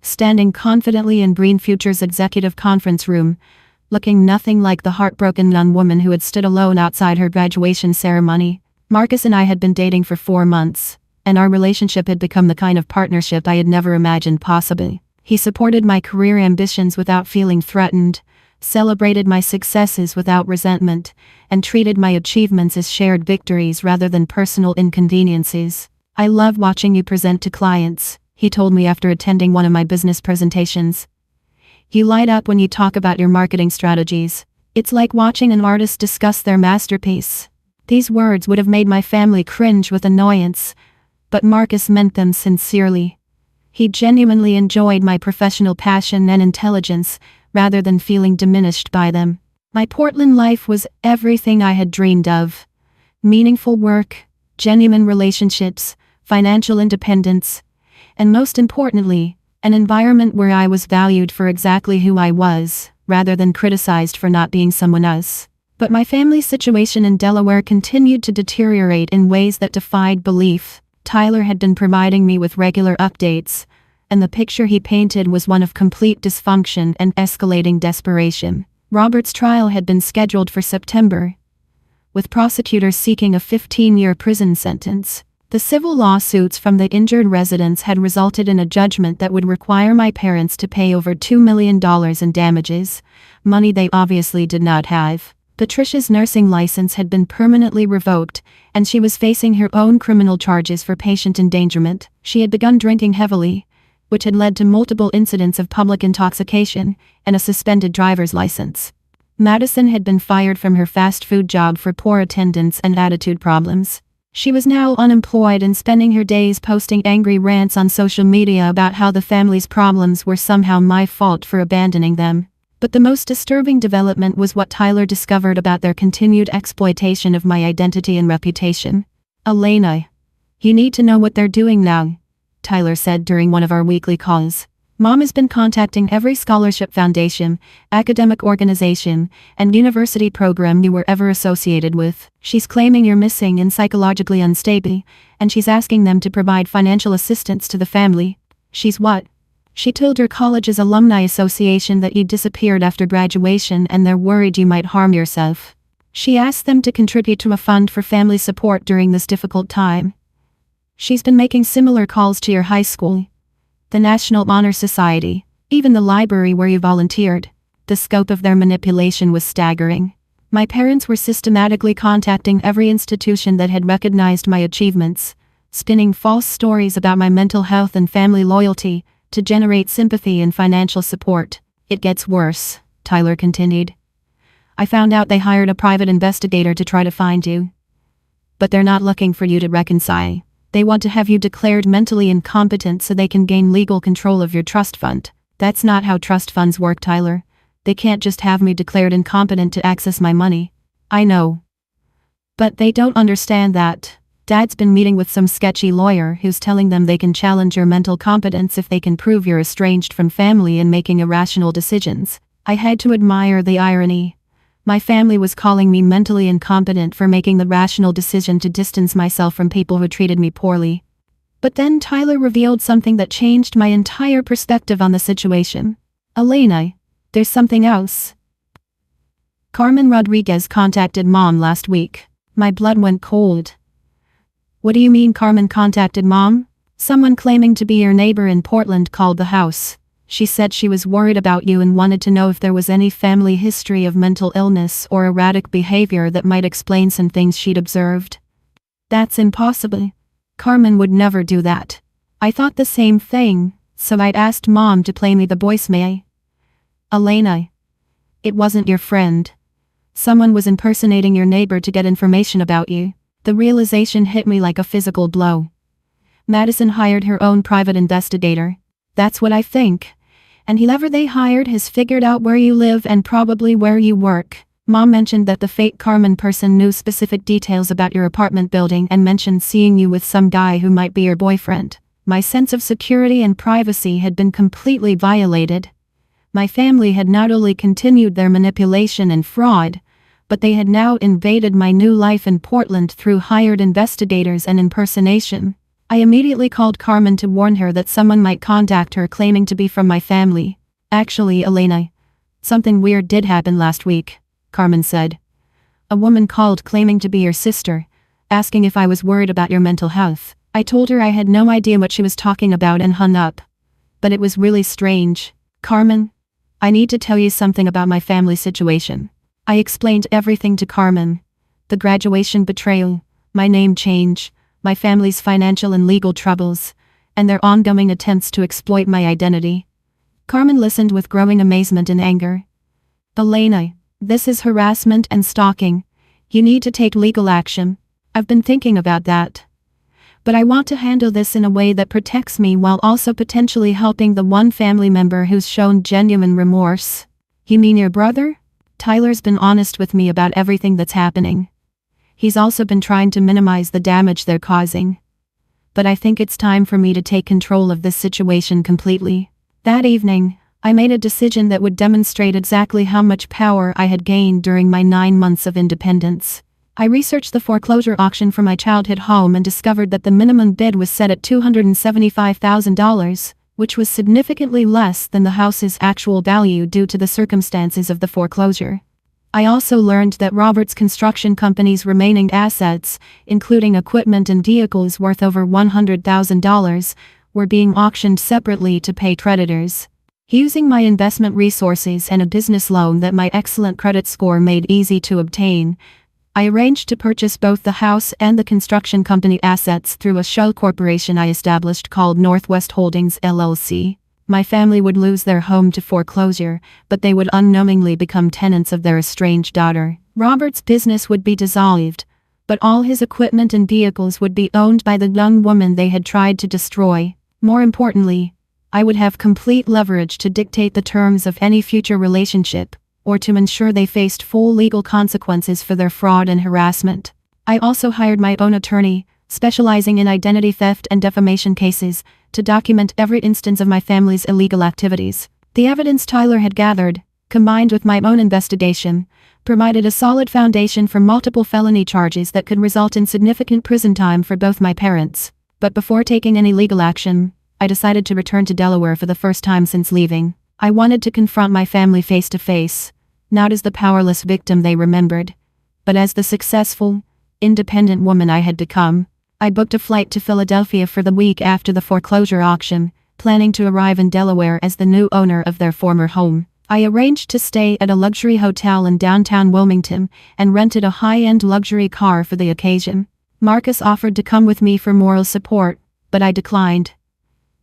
standing confidently in Green Future's executive conference room, looking nothing like the heartbroken young woman who had stood alone outside her graduation ceremony. Marcus and I had been dating for 4 months, and our relationship had become the kind of partnership I had never imagined possible. He supported my career ambitions without feeling threatened, celebrated my successes without resentment, and treated my achievements as shared victories rather than personal inconveniences. I love watching you present to clients, he told me after attending one of my business presentations. You light up when you talk about your marketing strategies. It's like watching an artist discuss their masterpiece. These words would have made my family cringe with annoyance, but Marcus meant them sincerely. He genuinely enjoyed my professional passion and intelligence, rather than feeling diminished by them. My Portland life was everything I had dreamed of. Meaningful work, genuine relationships, financial independence, and most importantly, an environment where I was valued for exactly who I was, rather than criticized for not being someone else. But my family's situation in Delaware continued to deteriorate in ways that defied belief. Tyler had been providing me with regular updates, and the picture he painted was one of complete dysfunction and escalating desperation. Robert's trial had been scheduled for September, with prosecutors seeking a 15-year prison sentence. The civil lawsuits from the injured residents had resulted in a judgment that would require my parents to pay over $2 million in damages, money they obviously did not have. Patricia's nursing license had been permanently revoked, and she was facing her own criminal charges for patient endangerment. She had begun drinking heavily, which had led to multiple incidents of public intoxication and a suspended driver's license. Madison had been fired from her fast food job for poor attendance and attitude problems. She was now unemployed and spending her days posting angry rants on social media about how the family's problems were somehow my fault for abandoning them. But the most disturbing development was what Tyler discovered about their continued exploitation of my identity and reputation. Elena, you need to know what they're doing now, Tyler said during one of our weekly calls. Mom has been contacting every scholarship foundation, academic organization, and university program you were ever associated with. She's claiming you're missing and psychologically unstable, and she's asking them to provide financial assistance to the family. She's what? She told her college's alumni association that you disappeared after graduation and they're worried you might harm yourself. She asked them to contribute to a fund for family support during this difficult time. She's been making similar calls to your high school, the National Honor Society, even the library where you volunteered. The scope of their manipulation was staggering. My parents were systematically contacting every institution that had recognized my achievements, spinning false stories about my mental health and family loyalty, to generate sympathy and financial support. It gets worse, Tyler continued. I found out they hired a private investigator to try to find you. But they're not looking for you to reconcile. They want to have you declared mentally incompetent so they can gain legal control of your trust fund. That's not how trust funds work, Tyler. They can't just have me declared incompetent to access my money. I know. But they don't understand that. Dad's been meeting with some sketchy lawyer who's telling them they can challenge your mental competence if they can prove you're estranged from family and making irrational decisions. I had to admire the irony. My family was calling me mentally incompetent for making the rational decision to distance myself from people who treated me poorly. But then Tyler revealed something that changed my entire perspective on the situation. Elena, there's something else. Carmen Rodriguez contacted Mom last week. My blood went cold. What do you mean Carmen contacted Mom? Someone claiming to be your neighbor in Portland called the house. She said she was worried about you and wanted to know if there was any family history of mental illness or erratic behavior that might explain some things she'd observed. That's impossible. Carmen would never do that. I thought the same thing, so I'd asked Mom to play me the voicemail. Elena. It wasn't your friend. Someone was impersonating your neighbor to get information about you. The realization hit me like a physical blow. Madison hired her own private investigator. That's what I think. And whoever they hired has figured out where you live and probably where you work. Mom mentioned that the fake Carmen person knew specific details about your apartment building and mentioned seeing you with some guy who might be your boyfriend. My sense of security and privacy had been completely violated. My family had not only continued their manipulation and fraud, but they had now invaded my new life in Portland through hired investigators and impersonation. I immediately called Carmen to warn her that someone might contact her claiming to be from my family. Actually, Elena, something weird did happen last week, Carmen said. A woman called claiming to be your sister, asking if I was worried about your mental health. I told her I had no idea what she was talking about and hung up. But it was really strange. Carmen, I need to tell you something about my family situation. I explained everything to Carmen. The graduation betrayal, my name change, my family's financial and legal troubles, and their ongoing attempts to exploit my identity. Carmen listened with growing amazement and anger. Elena, this is harassment and stalking. You need to take legal action. I've been thinking about that. But I want to handle this in a way that protects me while also potentially helping the one family member who's shown genuine remorse. You mean your brother? Tyler's been honest with me about everything that's happening. He's also been trying to minimize the damage they're causing. But I think it's time for me to take control of this situation completely. That evening, I made a decision that would demonstrate exactly how much power I had gained during my 9 months of independence. I researched the foreclosure auction for my childhood home and discovered that the minimum bid was set at $275,000, which was significantly less than the house's actual value due to the circumstances of the foreclosure. I also learned that Robert's construction company's remaining assets, including equipment and vehicles worth over $100,000, were being auctioned separately to pay creditors. Using my investment resources and a business loan that my excellent credit score made easy to obtain, I arranged to purchase both the house and the construction company assets through a shell corporation I established called Northwest Holdings LLC. My family would lose their home to foreclosure, but they would unknowingly become tenants of their estranged daughter. Robert's business would be dissolved, but all his equipment and vehicles would be owned by the young woman they had tried to destroy. More importantly, I would have complete leverage to dictate the terms of any future relationship, or to ensure they faced full legal consequences for their fraud and harassment. I also hired my own attorney, specializing in identity theft and defamation cases, to document every instance of my family's illegal activities. The evidence Tyler had gathered, combined with my own investigation, provided a solid foundation for multiple felony charges that could result in significant prison time for both my parents. But before taking any legal action, I decided to return to Delaware for the first time since leaving. I wanted to confront my family face to face, not as the powerless victim they remembered, but as the successful, independent woman I had become. I booked a flight to Philadelphia for the week after the foreclosure auction, planning to arrive in Delaware as the new owner of their former home. I arranged to stay at a luxury hotel in downtown Wilmington and rented a high-end luxury car for the occasion. Marcus offered to come with me for moral support, but I declined.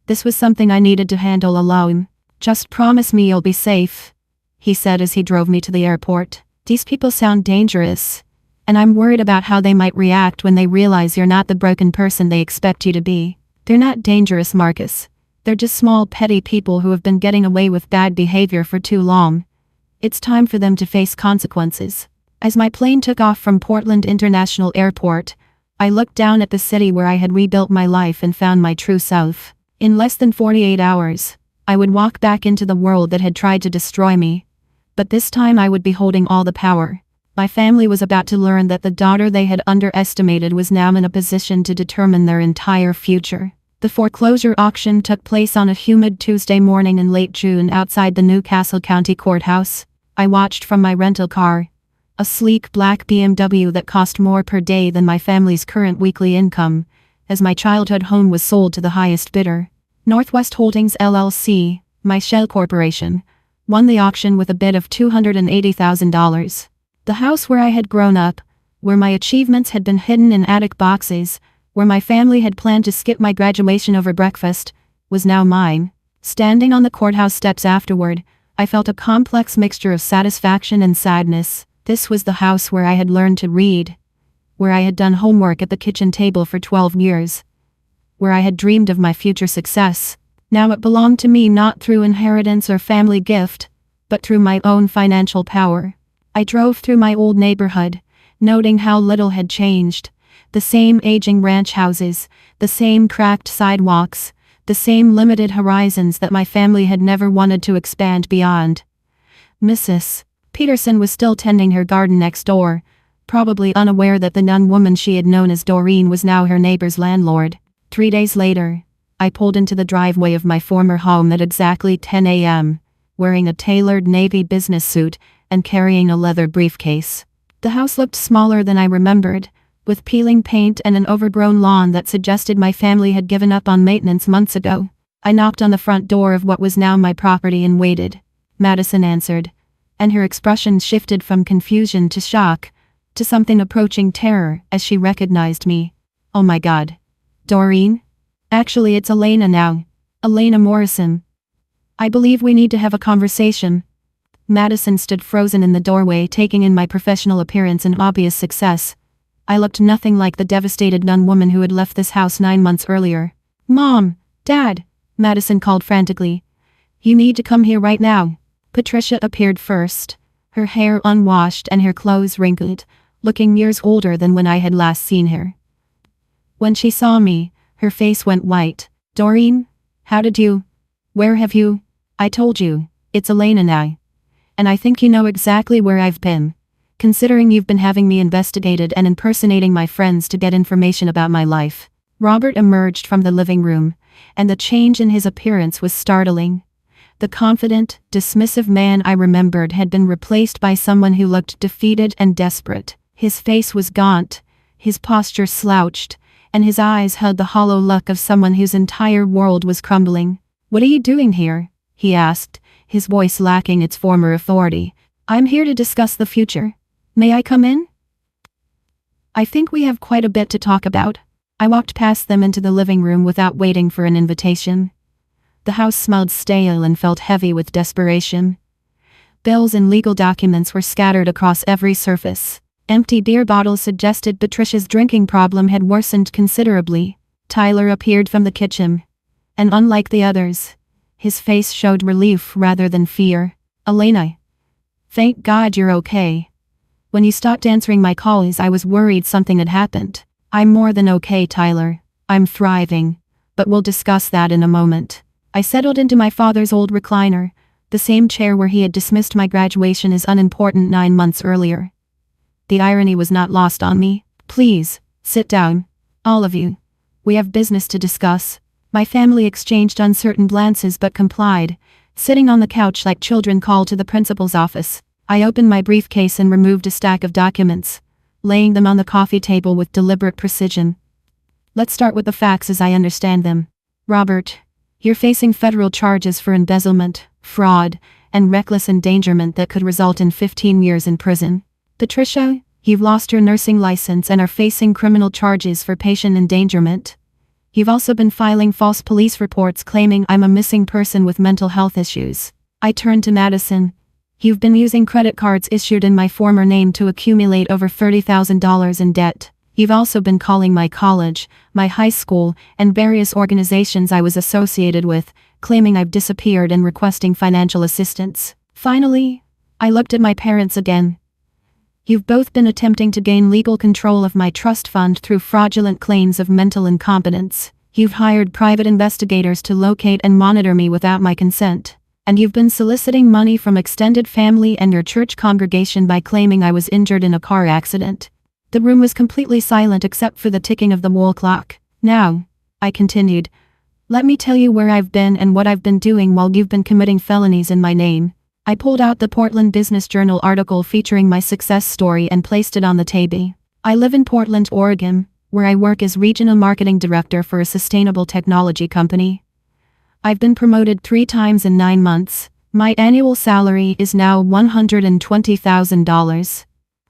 This was something I needed to handle alone. "Just promise me you'll be safe," he said as he drove me to the airport. "These people sound dangerous, and I'm worried about how they might react when they realize you're not the broken person they expect you to be." "They're not dangerous, Marcus. They're just small, petty people who have been getting away with bad behavior for too long. It's time for them to face consequences." As my plane took off from Portland International Airport, I looked down at the city where I had rebuilt my life and found my true self. In less than 48 hours, I would walk back into the world that had tried to destroy me. But this time I would be holding all the power. My family was about to learn that the daughter they had underestimated was now in a position to determine their entire future. The foreclosure auction took place on a humid Tuesday morning in late June outside the Newcastle County Courthouse. I watched from my rental car, a sleek black BMW that cost more per day than my family's current weekly income, as my childhood home was sold to the highest bidder. Northwest Holdings LLC, my shell corporation, won the auction with a bid of $280,000. The house where I had grown up, where my achievements had been hidden in attic boxes, where my family had planned to skip my graduation over breakfast, was now mine. Standing on the courthouse steps afterward, I felt a complex mixture of satisfaction and sadness. This was the house where I had learned to read, where I had done homework at the kitchen table for 12 years, where I had dreamed of my future success. Now it belonged to me not through inheritance or family gift, but through my own financial power. I drove through my old neighborhood, noting how little had changed. The same aging ranch houses, the same cracked sidewalks, the same limited horizons that my family had never wanted to expand beyond. Mrs. Peterson was still tending her garden next door, probably unaware that the young woman she had known as Doreen was now her neighbor's landlord. 3 days later, I pulled into the driveway of my former home at exactly 10 a.m., wearing a tailored navy business suit and carrying a leather briefcase. The house looked smaller than I remembered, with peeling paint and an overgrown lawn that suggested my family had given up on maintenance months ago. I knocked on the front door of what was now my property and waited. Madison answered, and her expression shifted from confusion to shock, to something approaching terror as she recognized me. "Oh my God. Doreen? Actually, it's Elena now. Elena Morrison. I believe we need to have a conversation." Madison stood frozen in the doorway, taking in my professional appearance and obvious success. I looked nothing like the devastated young woman who had left this house 9 months earlier. "Mom! Dad!" Madison called frantically. "You need to come here right now." Patricia appeared first, her hair unwashed and her clothes wrinkled, looking years older than when I had last seen her. When she saw me, her face went white. "Doreen? How did you? Where have you?" "I told you, it's Elena now. And I think you know exactly where I've been, considering you've been having me investigated and impersonating my friends to get information about my life." Robert emerged from the living room, and the change in his appearance was startling. The confident, dismissive man I remembered had been replaced by someone who looked defeated and desperate. His face was gaunt, his posture slouched, and his eyes held the hollow look of someone whose entire world was crumbling. "What are you doing here?" he asked, his voice lacking its former authority. "I'm here to discuss the future. May I come in?" "I think we have quite a bit to talk about." I walked past them into the living room without waiting for an invitation. The house smelled stale and felt heavy with desperation. Bills and legal documents were scattered across every surface. Empty beer bottles suggested Patricia's drinking problem had worsened considerably. Tyler appeared from the kitchen, and unlike the others, his face showed relief rather than fear. "Elena. Thank God you're okay. When you stopped answering my calls, I was worried something had happened." "I'm more than okay, Tyler. I'm thriving, but we'll discuss that in a moment." I settled into my father's old recliner, the same chair where he had dismissed my graduation as unimportant 9 months earlier. The irony was not lost on me. "Please, sit down. All of you. We have business to discuss." My family exchanged uncertain glances but complied, sitting on the couch like children called to the principal's office. I opened my briefcase and removed a stack of documents, laying them on the coffee table with deliberate precision. "Let's start with the facts as I understand them. Robert, you're facing federal charges for embezzlement, fraud, and reckless endangerment that could result in 15 years in prison. Patricia, you've lost your nursing license and are facing criminal charges for patient endangerment. You've also been filing false police reports claiming I'm a missing person with mental health issues. I turned to Madison. You've been using credit cards issued in my former name to accumulate over $30,000 in debt. You've also been calling my college, my high school, and various organizations I was associated with, claiming I've disappeared and requesting financial assistance. Finally, I looked at my parents again. You've both been attempting to gain legal control of my trust fund through fraudulent claims of mental incompetence. You've hired private investigators to locate and monitor me without my consent. And you've been soliciting money from extended family and your church congregation by claiming I was injured in a car accident. The room was completely silent except for the ticking of the wall clock. Now, I continued, let me tell you where I've been and what I've been doing while you've been committing felonies in my name. I pulled out the Portland Business Journal article featuring my success story and placed it on the table. I live in Portland, Oregon, where I work as regional marketing director for a sustainable technology company. I've been promoted 3 times in 9 months. My annual salary is now $120,000.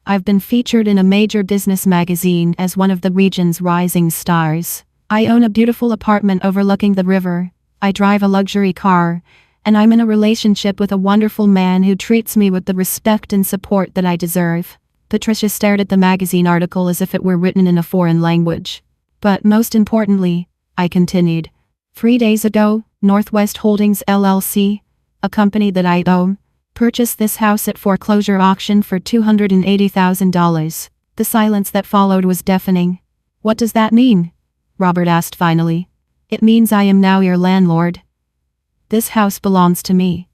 I've been featured in a major business magazine as one of the region's rising stars. I own a beautiful apartment overlooking the river. I drive a luxury car, and I'm in a relationship with a wonderful man who treats me with the respect and support that I deserve. Patricia stared at the magazine article as if it were written in a foreign language. But most importantly, I continued, 3 days ago, Northwest Holdings LLC, a company that I own, purchased this house at foreclosure auction for $280,000. The silence that followed was deafening. What does that mean? Robert asked finally. It means I am now your landlord. This house belongs to me.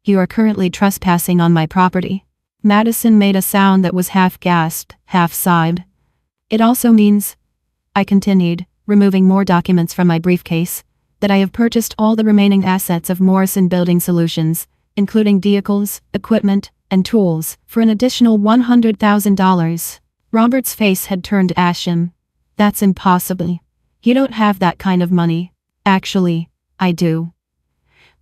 You are currently trespassing on my property. Madison made a sound that was half gasped, half sighed. It also means, I continued, removing more documents from my briefcase, that I have purchased all the remaining assets of Morrison Building Solutions, including vehicles, equipment, and tools, for an additional $100,000. Robert's face had turned ashen. That's impossible. You don't have that kind of money. Actually, I do.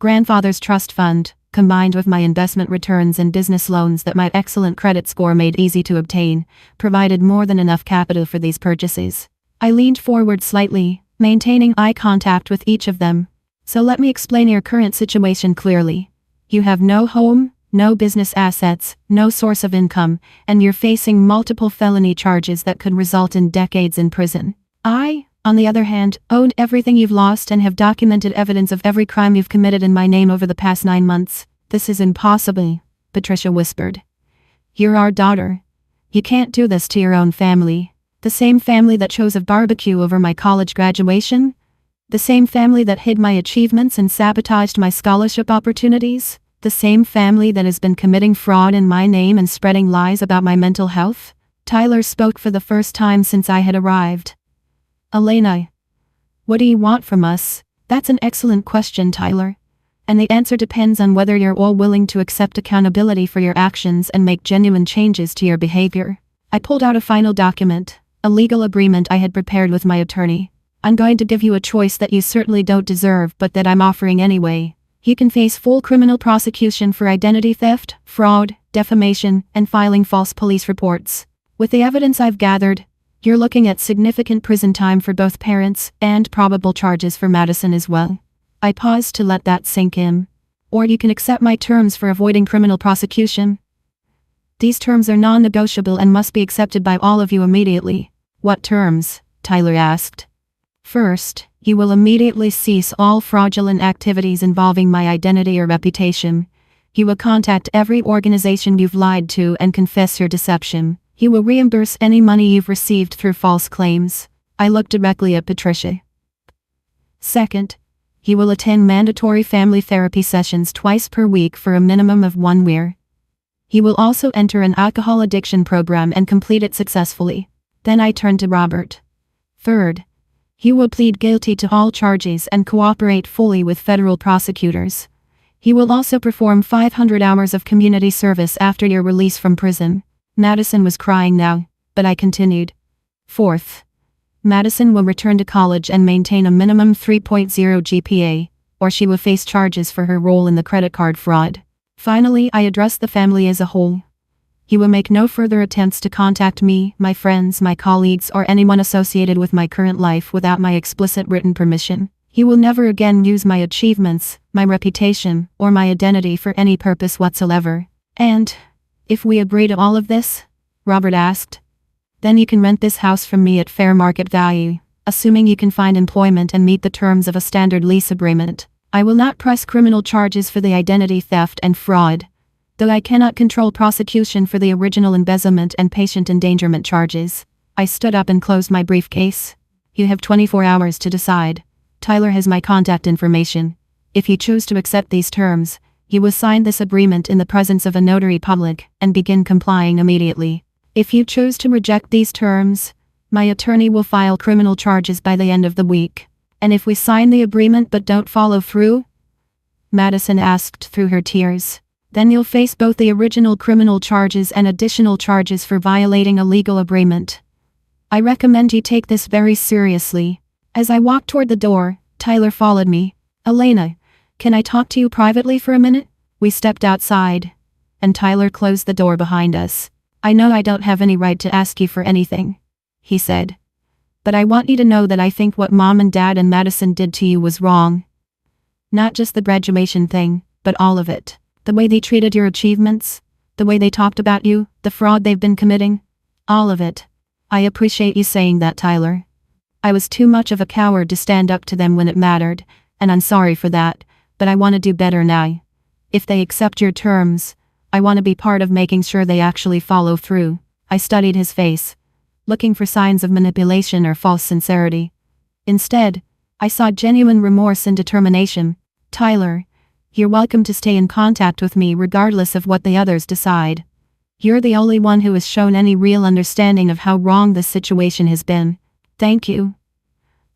Grandfather's trust fund, combined with my investment returns and business loans that my excellent credit score made easy to obtain, provided more than enough capital for these purchases. I leaned forward slightly, maintaining eye contact with each of them. So let me explain your current situation clearly. You have no home, no business assets, no source of income, and you're facing multiple felony charges that could result in decades in prison. I, on the other hand, own everything you've lost and have documented evidence of every crime you've committed in my name over the past 9 months. This is impossible, Patricia whispered. You're our daughter. You can't do this to your own family. The same family that chose a barbecue over my college graduation? The same family that hid my achievements and sabotaged my scholarship opportunities? The same family that has been committing fraud in my name and spreading lies about my mental health? Tyler spoke for the first time since I had arrived. Elena, what do you want from us? That's an excellent question, Tyler. And the answer depends on whether you're all willing to accept accountability for your actions and make genuine changes to your behavior. I pulled out a final document, a legal agreement I had prepared with my attorney. I'm going to give you a choice that you certainly don't deserve but that I'm offering anyway. You can face full criminal prosecution for identity theft, fraud, defamation, and filing false police reports. With the evidence I've gathered, you're looking at significant prison time for both parents and probable charges for Madison as well. I paused to let that sink in. Or you can accept my terms for avoiding criminal prosecution. These terms are non-negotiable and must be accepted by all of you immediately. What terms? Tyler asked. First, you will immediately cease all fraudulent activities involving my identity or reputation. You will contact every organization you've lied to and confess your deception. You will reimburse any money you've received through false claims. I looked directly at Patricia. Second, you will attend mandatory family therapy sessions twice per week for a minimum of 1 year. You will also enter an alcohol addiction program and complete it successfully. Then I turned to Robert. Third, you will plead guilty to all charges and cooperate fully with federal prosecutors. You will also perform 500 hours of community service after your release from prison. Madison was crying now, but I continued. Fourth, Madison will return to college and maintain a minimum 3.0 GPA, or she will face charges for her role in the credit card fraud. Finally, I addressed the family as a whole. He will make no further attempts to contact me, my friends, my colleagues, or anyone associated with my current life without my explicit written permission. He will never again use my achievements, my reputation, or my identity for any purpose whatsoever. And, if we agree to all of this? Robert asked. Then you can rent this house from me at fair market value, assuming you can find employment and meet the terms of a standard lease agreement. I will not press criminal charges for the identity theft and fraud, though I cannot control prosecution for the original embezzlement and patient endangerment charges. I stood up and closed my briefcase. You have 24 hours to decide. Tyler has my contact information. If you choose to accept these terms, you will sign this agreement in the presence of a notary public and begin complying immediately. If you choose to reject these terms, my attorney will file criminal charges by the end of the week. And if we sign the agreement but don't follow through? Madison asked through her tears. Then you'll face both the original criminal charges and additional charges for violating a legal agreement. I recommend you take this very seriously. As I walked toward the door, Tyler followed me. Elena, can I talk to you privately for a minute? We stepped outside, and Tyler closed the door behind us. I know I don't have any right to ask you for anything, he said. But I want you to know that I think what Mom and Dad and Madison did to you was wrong. Not just the graduation thing, but all of it. The way they treated your achievements, the way they talked about you, the fraud they've been committing. All of it. I appreciate you saying that, Tyler. I was too much of a coward to stand up to them when it mattered, and I'm sorry for that, but I want to do better now. If they accept your terms, I want to be part of making sure they actually follow through. I studied his face, looking for signs of manipulation or false sincerity. Instead, I saw genuine remorse and determination. Tyler, you're welcome to stay in contact with me regardless of what the others decide. You're the only one who has shown any real understanding of how wrong this situation has been. Thank you.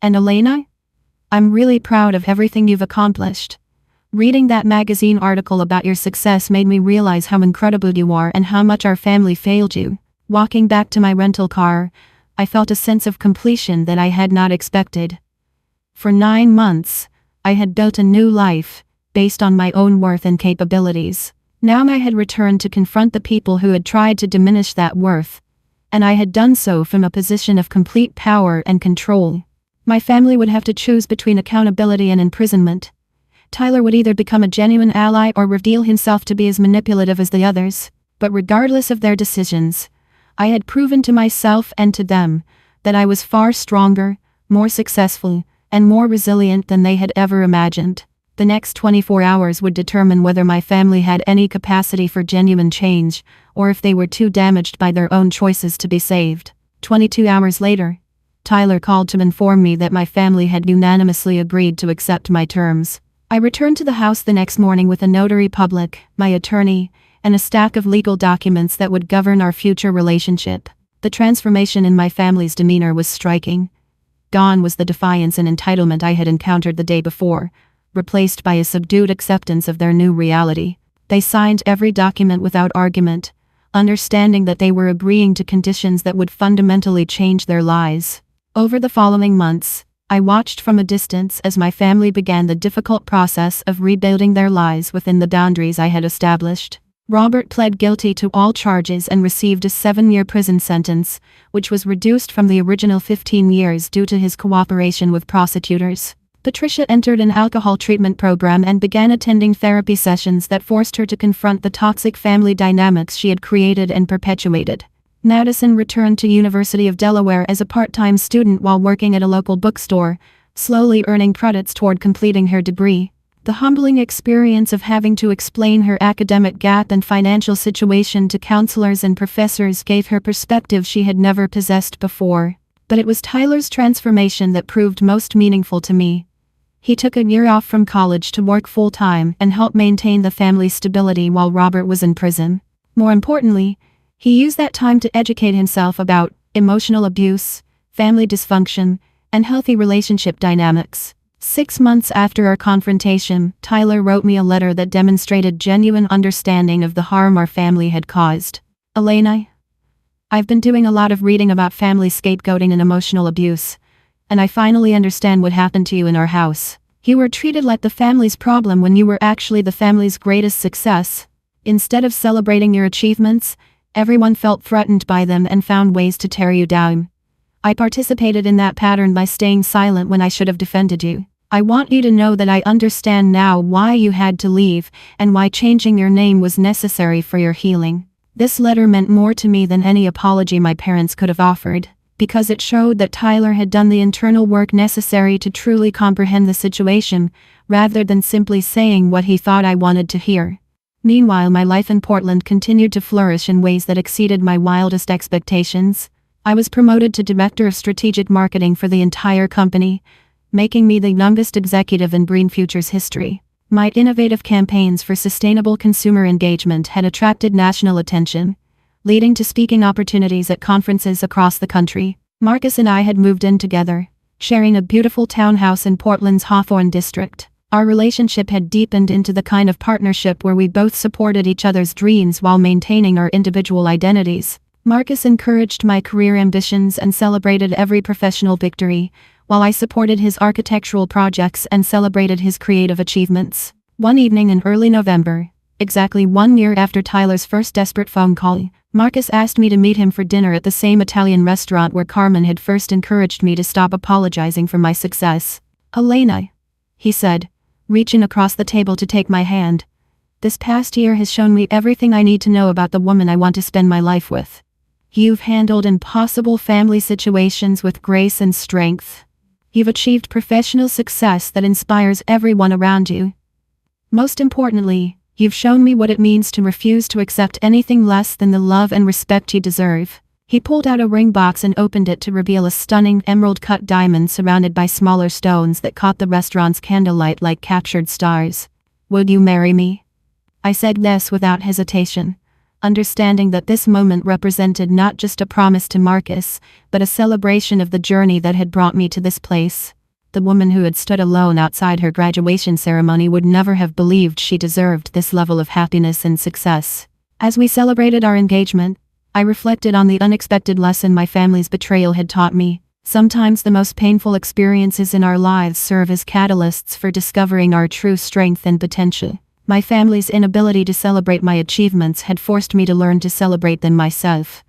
And Elena? I'm really proud of everything you've accomplished. Reading that magazine article about your success made me realize how incredible you are and how much our family failed you. Walking back to my rental car, I felt a sense of completion that I had not expected. For 9 months, I had built a new life, based on my own worth and capabilities. Now I had returned to confront the people who had tried to diminish that worth, and I had done so from a position of complete power and control. My family would have to choose between accountability and imprisonment. Tyler would either become a genuine ally or reveal himself to be as manipulative as the others, but regardless of their decisions, I had proven to myself and to them that I was far stronger, more successful, and more resilient than they had ever imagined. The next 24 hours would determine whether my family had any capacity for genuine change, or if they were too damaged by their own choices to be saved. 22 hours later, Tyler called to inform me that my family had unanimously agreed to accept my terms. I returned to the house the next morning with a notary public, my attorney, and a stack of legal documents that would govern our future relationship. The transformation in my family's demeanor was striking. Gone was the defiance and entitlement I had encountered the day before, replaced by a subdued acceptance of their new reality. They signed every document without argument, understanding that they were agreeing to conditions that would fundamentally change their lives. Over the following months, I watched from a distance as my family began the difficult process of rebuilding their lives within the boundaries I had established. Robert pled guilty to all charges and received a 7-year prison sentence, which was reduced from the original 15 years due to his cooperation with prosecutors. Patricia entered an alcohol treatment program and began attending therapy sessions that forced her to confront the toxic family dynamics she had created and perpetuated. Madison returned to University of Delaware as a part-time student while working at a local bookstore, slowly earning credits toward completing her degree. The humbling experience of having to explain her academic gap and financial situation to counselors and professors gave her perspective she had never possessed before. But it was Tyler's transformation that proved most meaningful to me. He took a year off from college to work full-time and help maintain the family's stability while Robert was in prison. More importantly, he used that time to educate himself about emotional abuse, family dysfunction, and healthy relationship dynamics. 6 months after our confrontation, Tyler wrote me a letter that demonstrated genuine understanding of the harm our family had caused. Elena, I've been doing a lot of reading about family scapegoating and emotional abuse, and I finally understand what happened to you in our house. You were treated like the family's problem when you were actually the family's greatest success. Instead of celebrating your achievements, Everyone felt threatened by them and found ways to tear you down. I participated in that pattern by staying silent when I should have defended you. I want you to know that I understand now why you had to leave and why changing your name was necessary for your healing. This letter meant more to me than any apology my parents could have offered, because it showed that Tyler had done the internal work necessary to truly comprehend the situation, rather than simply saying what he thought I wanted to hear. Meanwhile, my life in Portland continued to flourish in ways that exceeded my wildest expectations. I was promoted to Director of Strategic Marketing for the entire company, making me the youngest executive in Green Future's history. My innovative campaigns for sustainable consumer engagement had attracted national attention, leading to speaking opportunities at conferences across the country. Marcus and I had moved in together, sharing a beautiful townhouse in Portland's Hawthorne district. Our relationship had deepened into the kind of partnership where we both supported each other's dreams while maintaining our individual identities. Marcus encouraged my career ambitions and celebrated every professional victory, while I supported his architectural projects and celebrated his creative achievements. One evening in early November, exactly 1 year after Tyler's first desperate phone call, Marcus asked me to meet him for dinner at the same Italian restaurant where Carmen had first encouraged me to stop apologizing for my success. "Elena," he said, reaching across the table to take my hand, "this past year has shown me everything I need to know about the woman I want to spend my life with. You've handled impossible family situations with grace and strength. You've achieved professional success that inspires everyone around you. Most importantly, you've shown me what it means to refuse to accept anything less than the love and respect you deserve." He pulled out a ring box and opened it to reveal a stunning emerald-cut diamond surrounded by smaller stones that caught the restaurant's candlelight like captured stars. "Would you marry me?" I said yes without hesitation, understanding that this moment represented not just a promise to Marcus, but a celebration of the journey that had brought me to this place. The woman who had stood alone outside her graduation ceremony would never have believed she deserved this level of happiness and success. As we celebrated our engagement, I reflected on the unexpected lesson my family's betrayal had taught me. Sometimes the most painful experiences in our lives serve as catalysts for discovering our true strength and potential. My family's inability to celebrate my achievements had forced me to learn to celebrate them myself.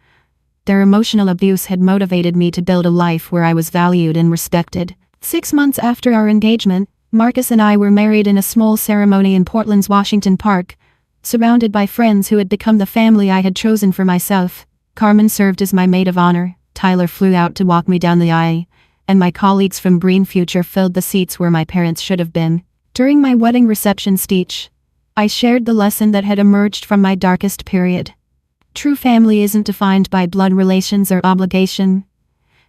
Their emotional abuse had motivated me to build a life where I was valued and respected. 6 months after our engagement, Marcus and I were married in a small ceremony in Portland's Washington Park, surrounded by friends who had become the family I had chosen for myself. Carmen served as my maid of honor, Tyler flew out to walk me down the aisle, and my colleagues from Green Future filled the seats where my parents should have been. During my wedding reception speech, I shared the lesson that had emerged from my darkest period. True family isn't defined by blood relations or obligation.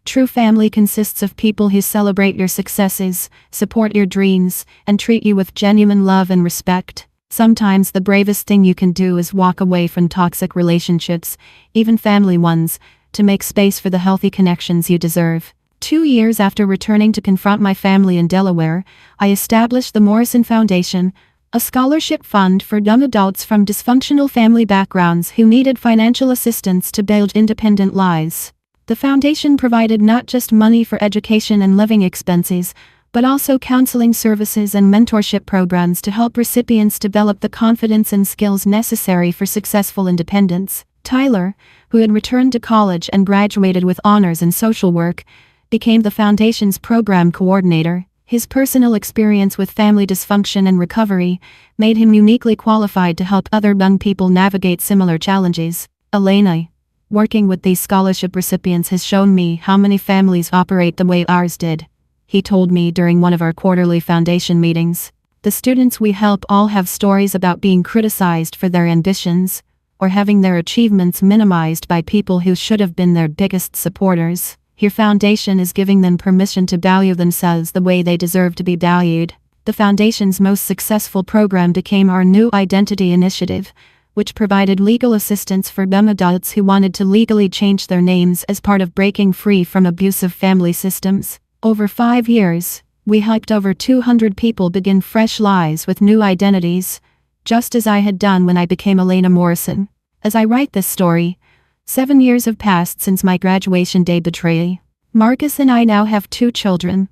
True family consists of people who celebrate your successes, support your dreams, and treat you with genuine love and respect. Sometimes the bravest thing you can do is walk away from toxic relationships, even family ones, to make space for the healthy connections you deserve. 2 years after returning to confront my family in Delaware, I established the Morrison Foundation, a scholarship fund for young adults from dysfunctional family backgrounds who needed financial assistance to build independent lives. The foundation provided not just money for education and living expenses, but also counseling services and mentorship programs to help recipients develop the confidence and skills necessary for successful independence. Tyler, who had returned to college and graduated with honors in social work, became the foundation's program coordinator. His personal experience with family dysfunction and recovery made him uniquely qualified to help other young people navigate similar challenges. "Elena, working with these scholarship recipients has shown me how many families operate the way ours did," he told me during one of our quarterly foundation meetings. "The students we help all have stories about being criticized for their ambitions, or having their achievements minimized by people who should have been their biggest supporters. Your foundation is giving them permission to value themselves the way they deserve to be valued." The foundation's most successful program became our New Identity Initiative, which provided legal assistance for young adults who wanted to legally change their names as part of breaking free from abusive family systems. Over 5 years, we helped over 200 people begin fresh lives with new identities, just as I had done when I became Elena Morrison. As I write this story, 7 years have passed since my graduation day betrayal. Marcus and I now have 2 children,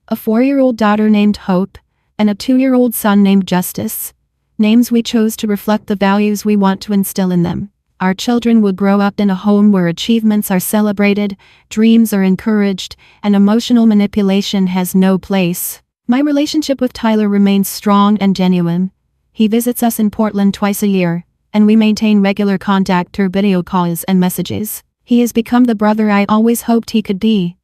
a 4-year-old daughter named Hope, and a 2-year-old son named Justice, names we chose to reflect the values we want to instill in them. Our children will grow up in a home where achievements are celebrated, dreams are encouraged, and emotional manipulation has no place. My relationship with Tyler remains strong and genuine. He visits us in Portland twice a year, and we maintain regular contact through video calls and messages. He has become the brother I always hoped he could be.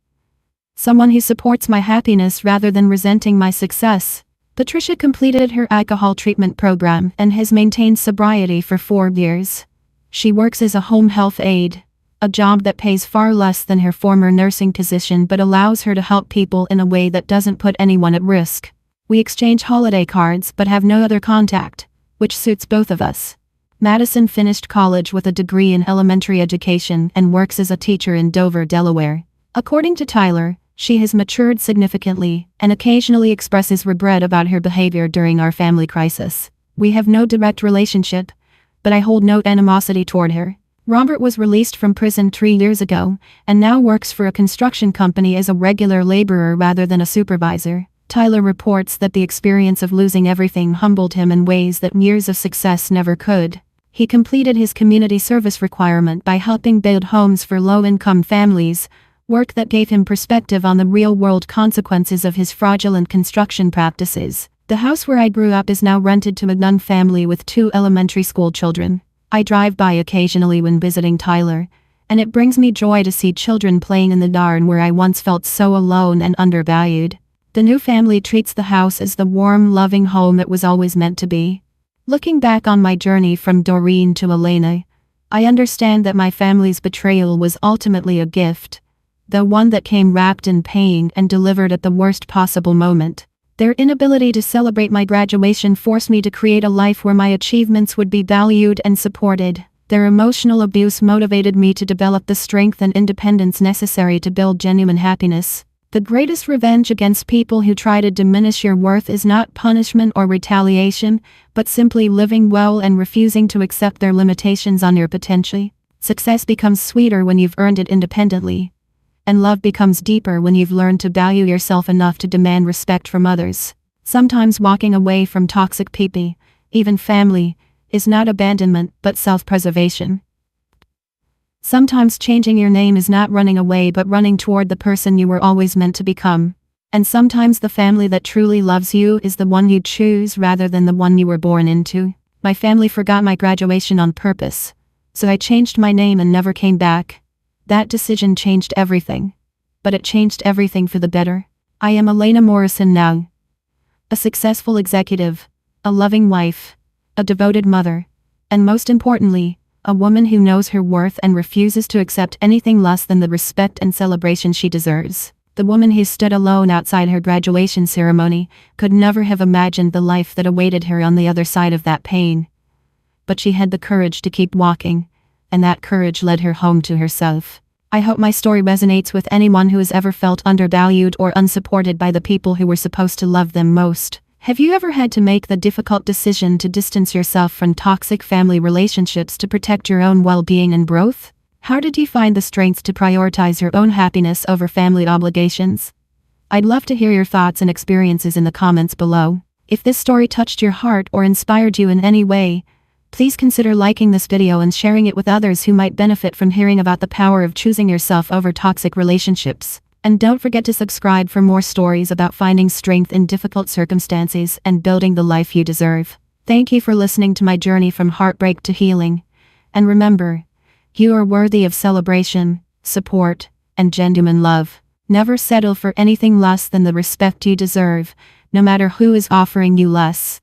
Someone who supports my happiness rather than resenting my success. Patricia completed her alcohol treatment program and has maintained sobriety for 4 years. She works as a home health aide, a job that pays far less than her former nursing position but allows her to help people in a way that doesn't put anyone at risk. We exchange holiday cards but have no other contact, which suits both of us. Madison finished college with a degree in elementary education and works as a teacher in Dover, Delaware. According to Tyler, she has matured significantly and occasionally expresses regret about her behavior during our family crisis. We have no direct relationship, but I hold no animosity toward her. Robert was released from prison 3 years ago and now works for a construction company as a regular laborer rather than a supervisor. Tyler reports that the experience of losing everything humbled him in ways that years of success never could. He completed his community service requirement by helping build homes for low-income families, work that gave him perspective on the real-world consequences of his fraudulent construction practices. The house where I grew up is now rented to a nun family with 2 elementary school children. I drive by occasionally when visiting Tyler, and it brings me joy to see children playing in the yard where I once felt so alone and undervalued. The new family treats the house as the warm, loving home it was always meant to be. Looking back on my journey from Doreen to Elena, I understand that my family's betrayal was ultimately a gift, though one that came wrapped in pain and delivered at the worst possible moment. Their inability to celebrate my graduation forced me to create a life where my achievements would be valued and supported. Their emotional abuse motivated me to develop the strength and independence necessary to build genuine happiness. The greatest revenge against people who try to diminish your worth is not punishment or retaliation, but simply living well and refusing to accept their limitations on your potential. Success becomes sweeter when you've earned it independently. And love becomes deeper when you've learned to value yourself enough to demand respect from others. Sometimes walking away from toxic people, even family, is not abandonment but self-preservation. Sometimes changing your name is not running away but running toward the person you were always meant to become. And sometimes the family that truly loves you is the one you choose rather than the one you were born into. My family forgot my graduation on purpose, so I changed my name and never came back. That decision changed everything. But it changed everything for the better. I am Elena Morrison now. A successful executive, a loving wife, a devoted mother, and most importantly, a woman who knows her worth and refuses to accept anything less than the respect and celebration she deserves. The woman who stood alone outside her graduation ceremony could never have imagined the life that awaited her on the other side of that pain. But she had the courage to keep walking, and that courage led her home to herself. I hope my story resonates with anyone who has ever felt undervalued or unsupported by the people who were supposed to love them most. Have you ever had to make the difficult decision to distance yourself from toxic family relationships to protect your own well-being and growth? How did you find the strength to prioritize your own happiness over family obligations? I'd love to hear your thoughts and experiences in the comments below. If this story touched your heart or inspired you in any way, please consider liking this video and sharing it with others who might benefit from hearing about the power of choosing yourself over toxic relationships. And don't forget to subscribe for more stories about finding strength in difficult circumstances and building the life you deserve. Thank you for listening to my journey from heartbreak to healing. And remember, you are worthy of celebration, support, and genuine love. Never settle for anything less than the respect you deserve, no matter who is offering you less.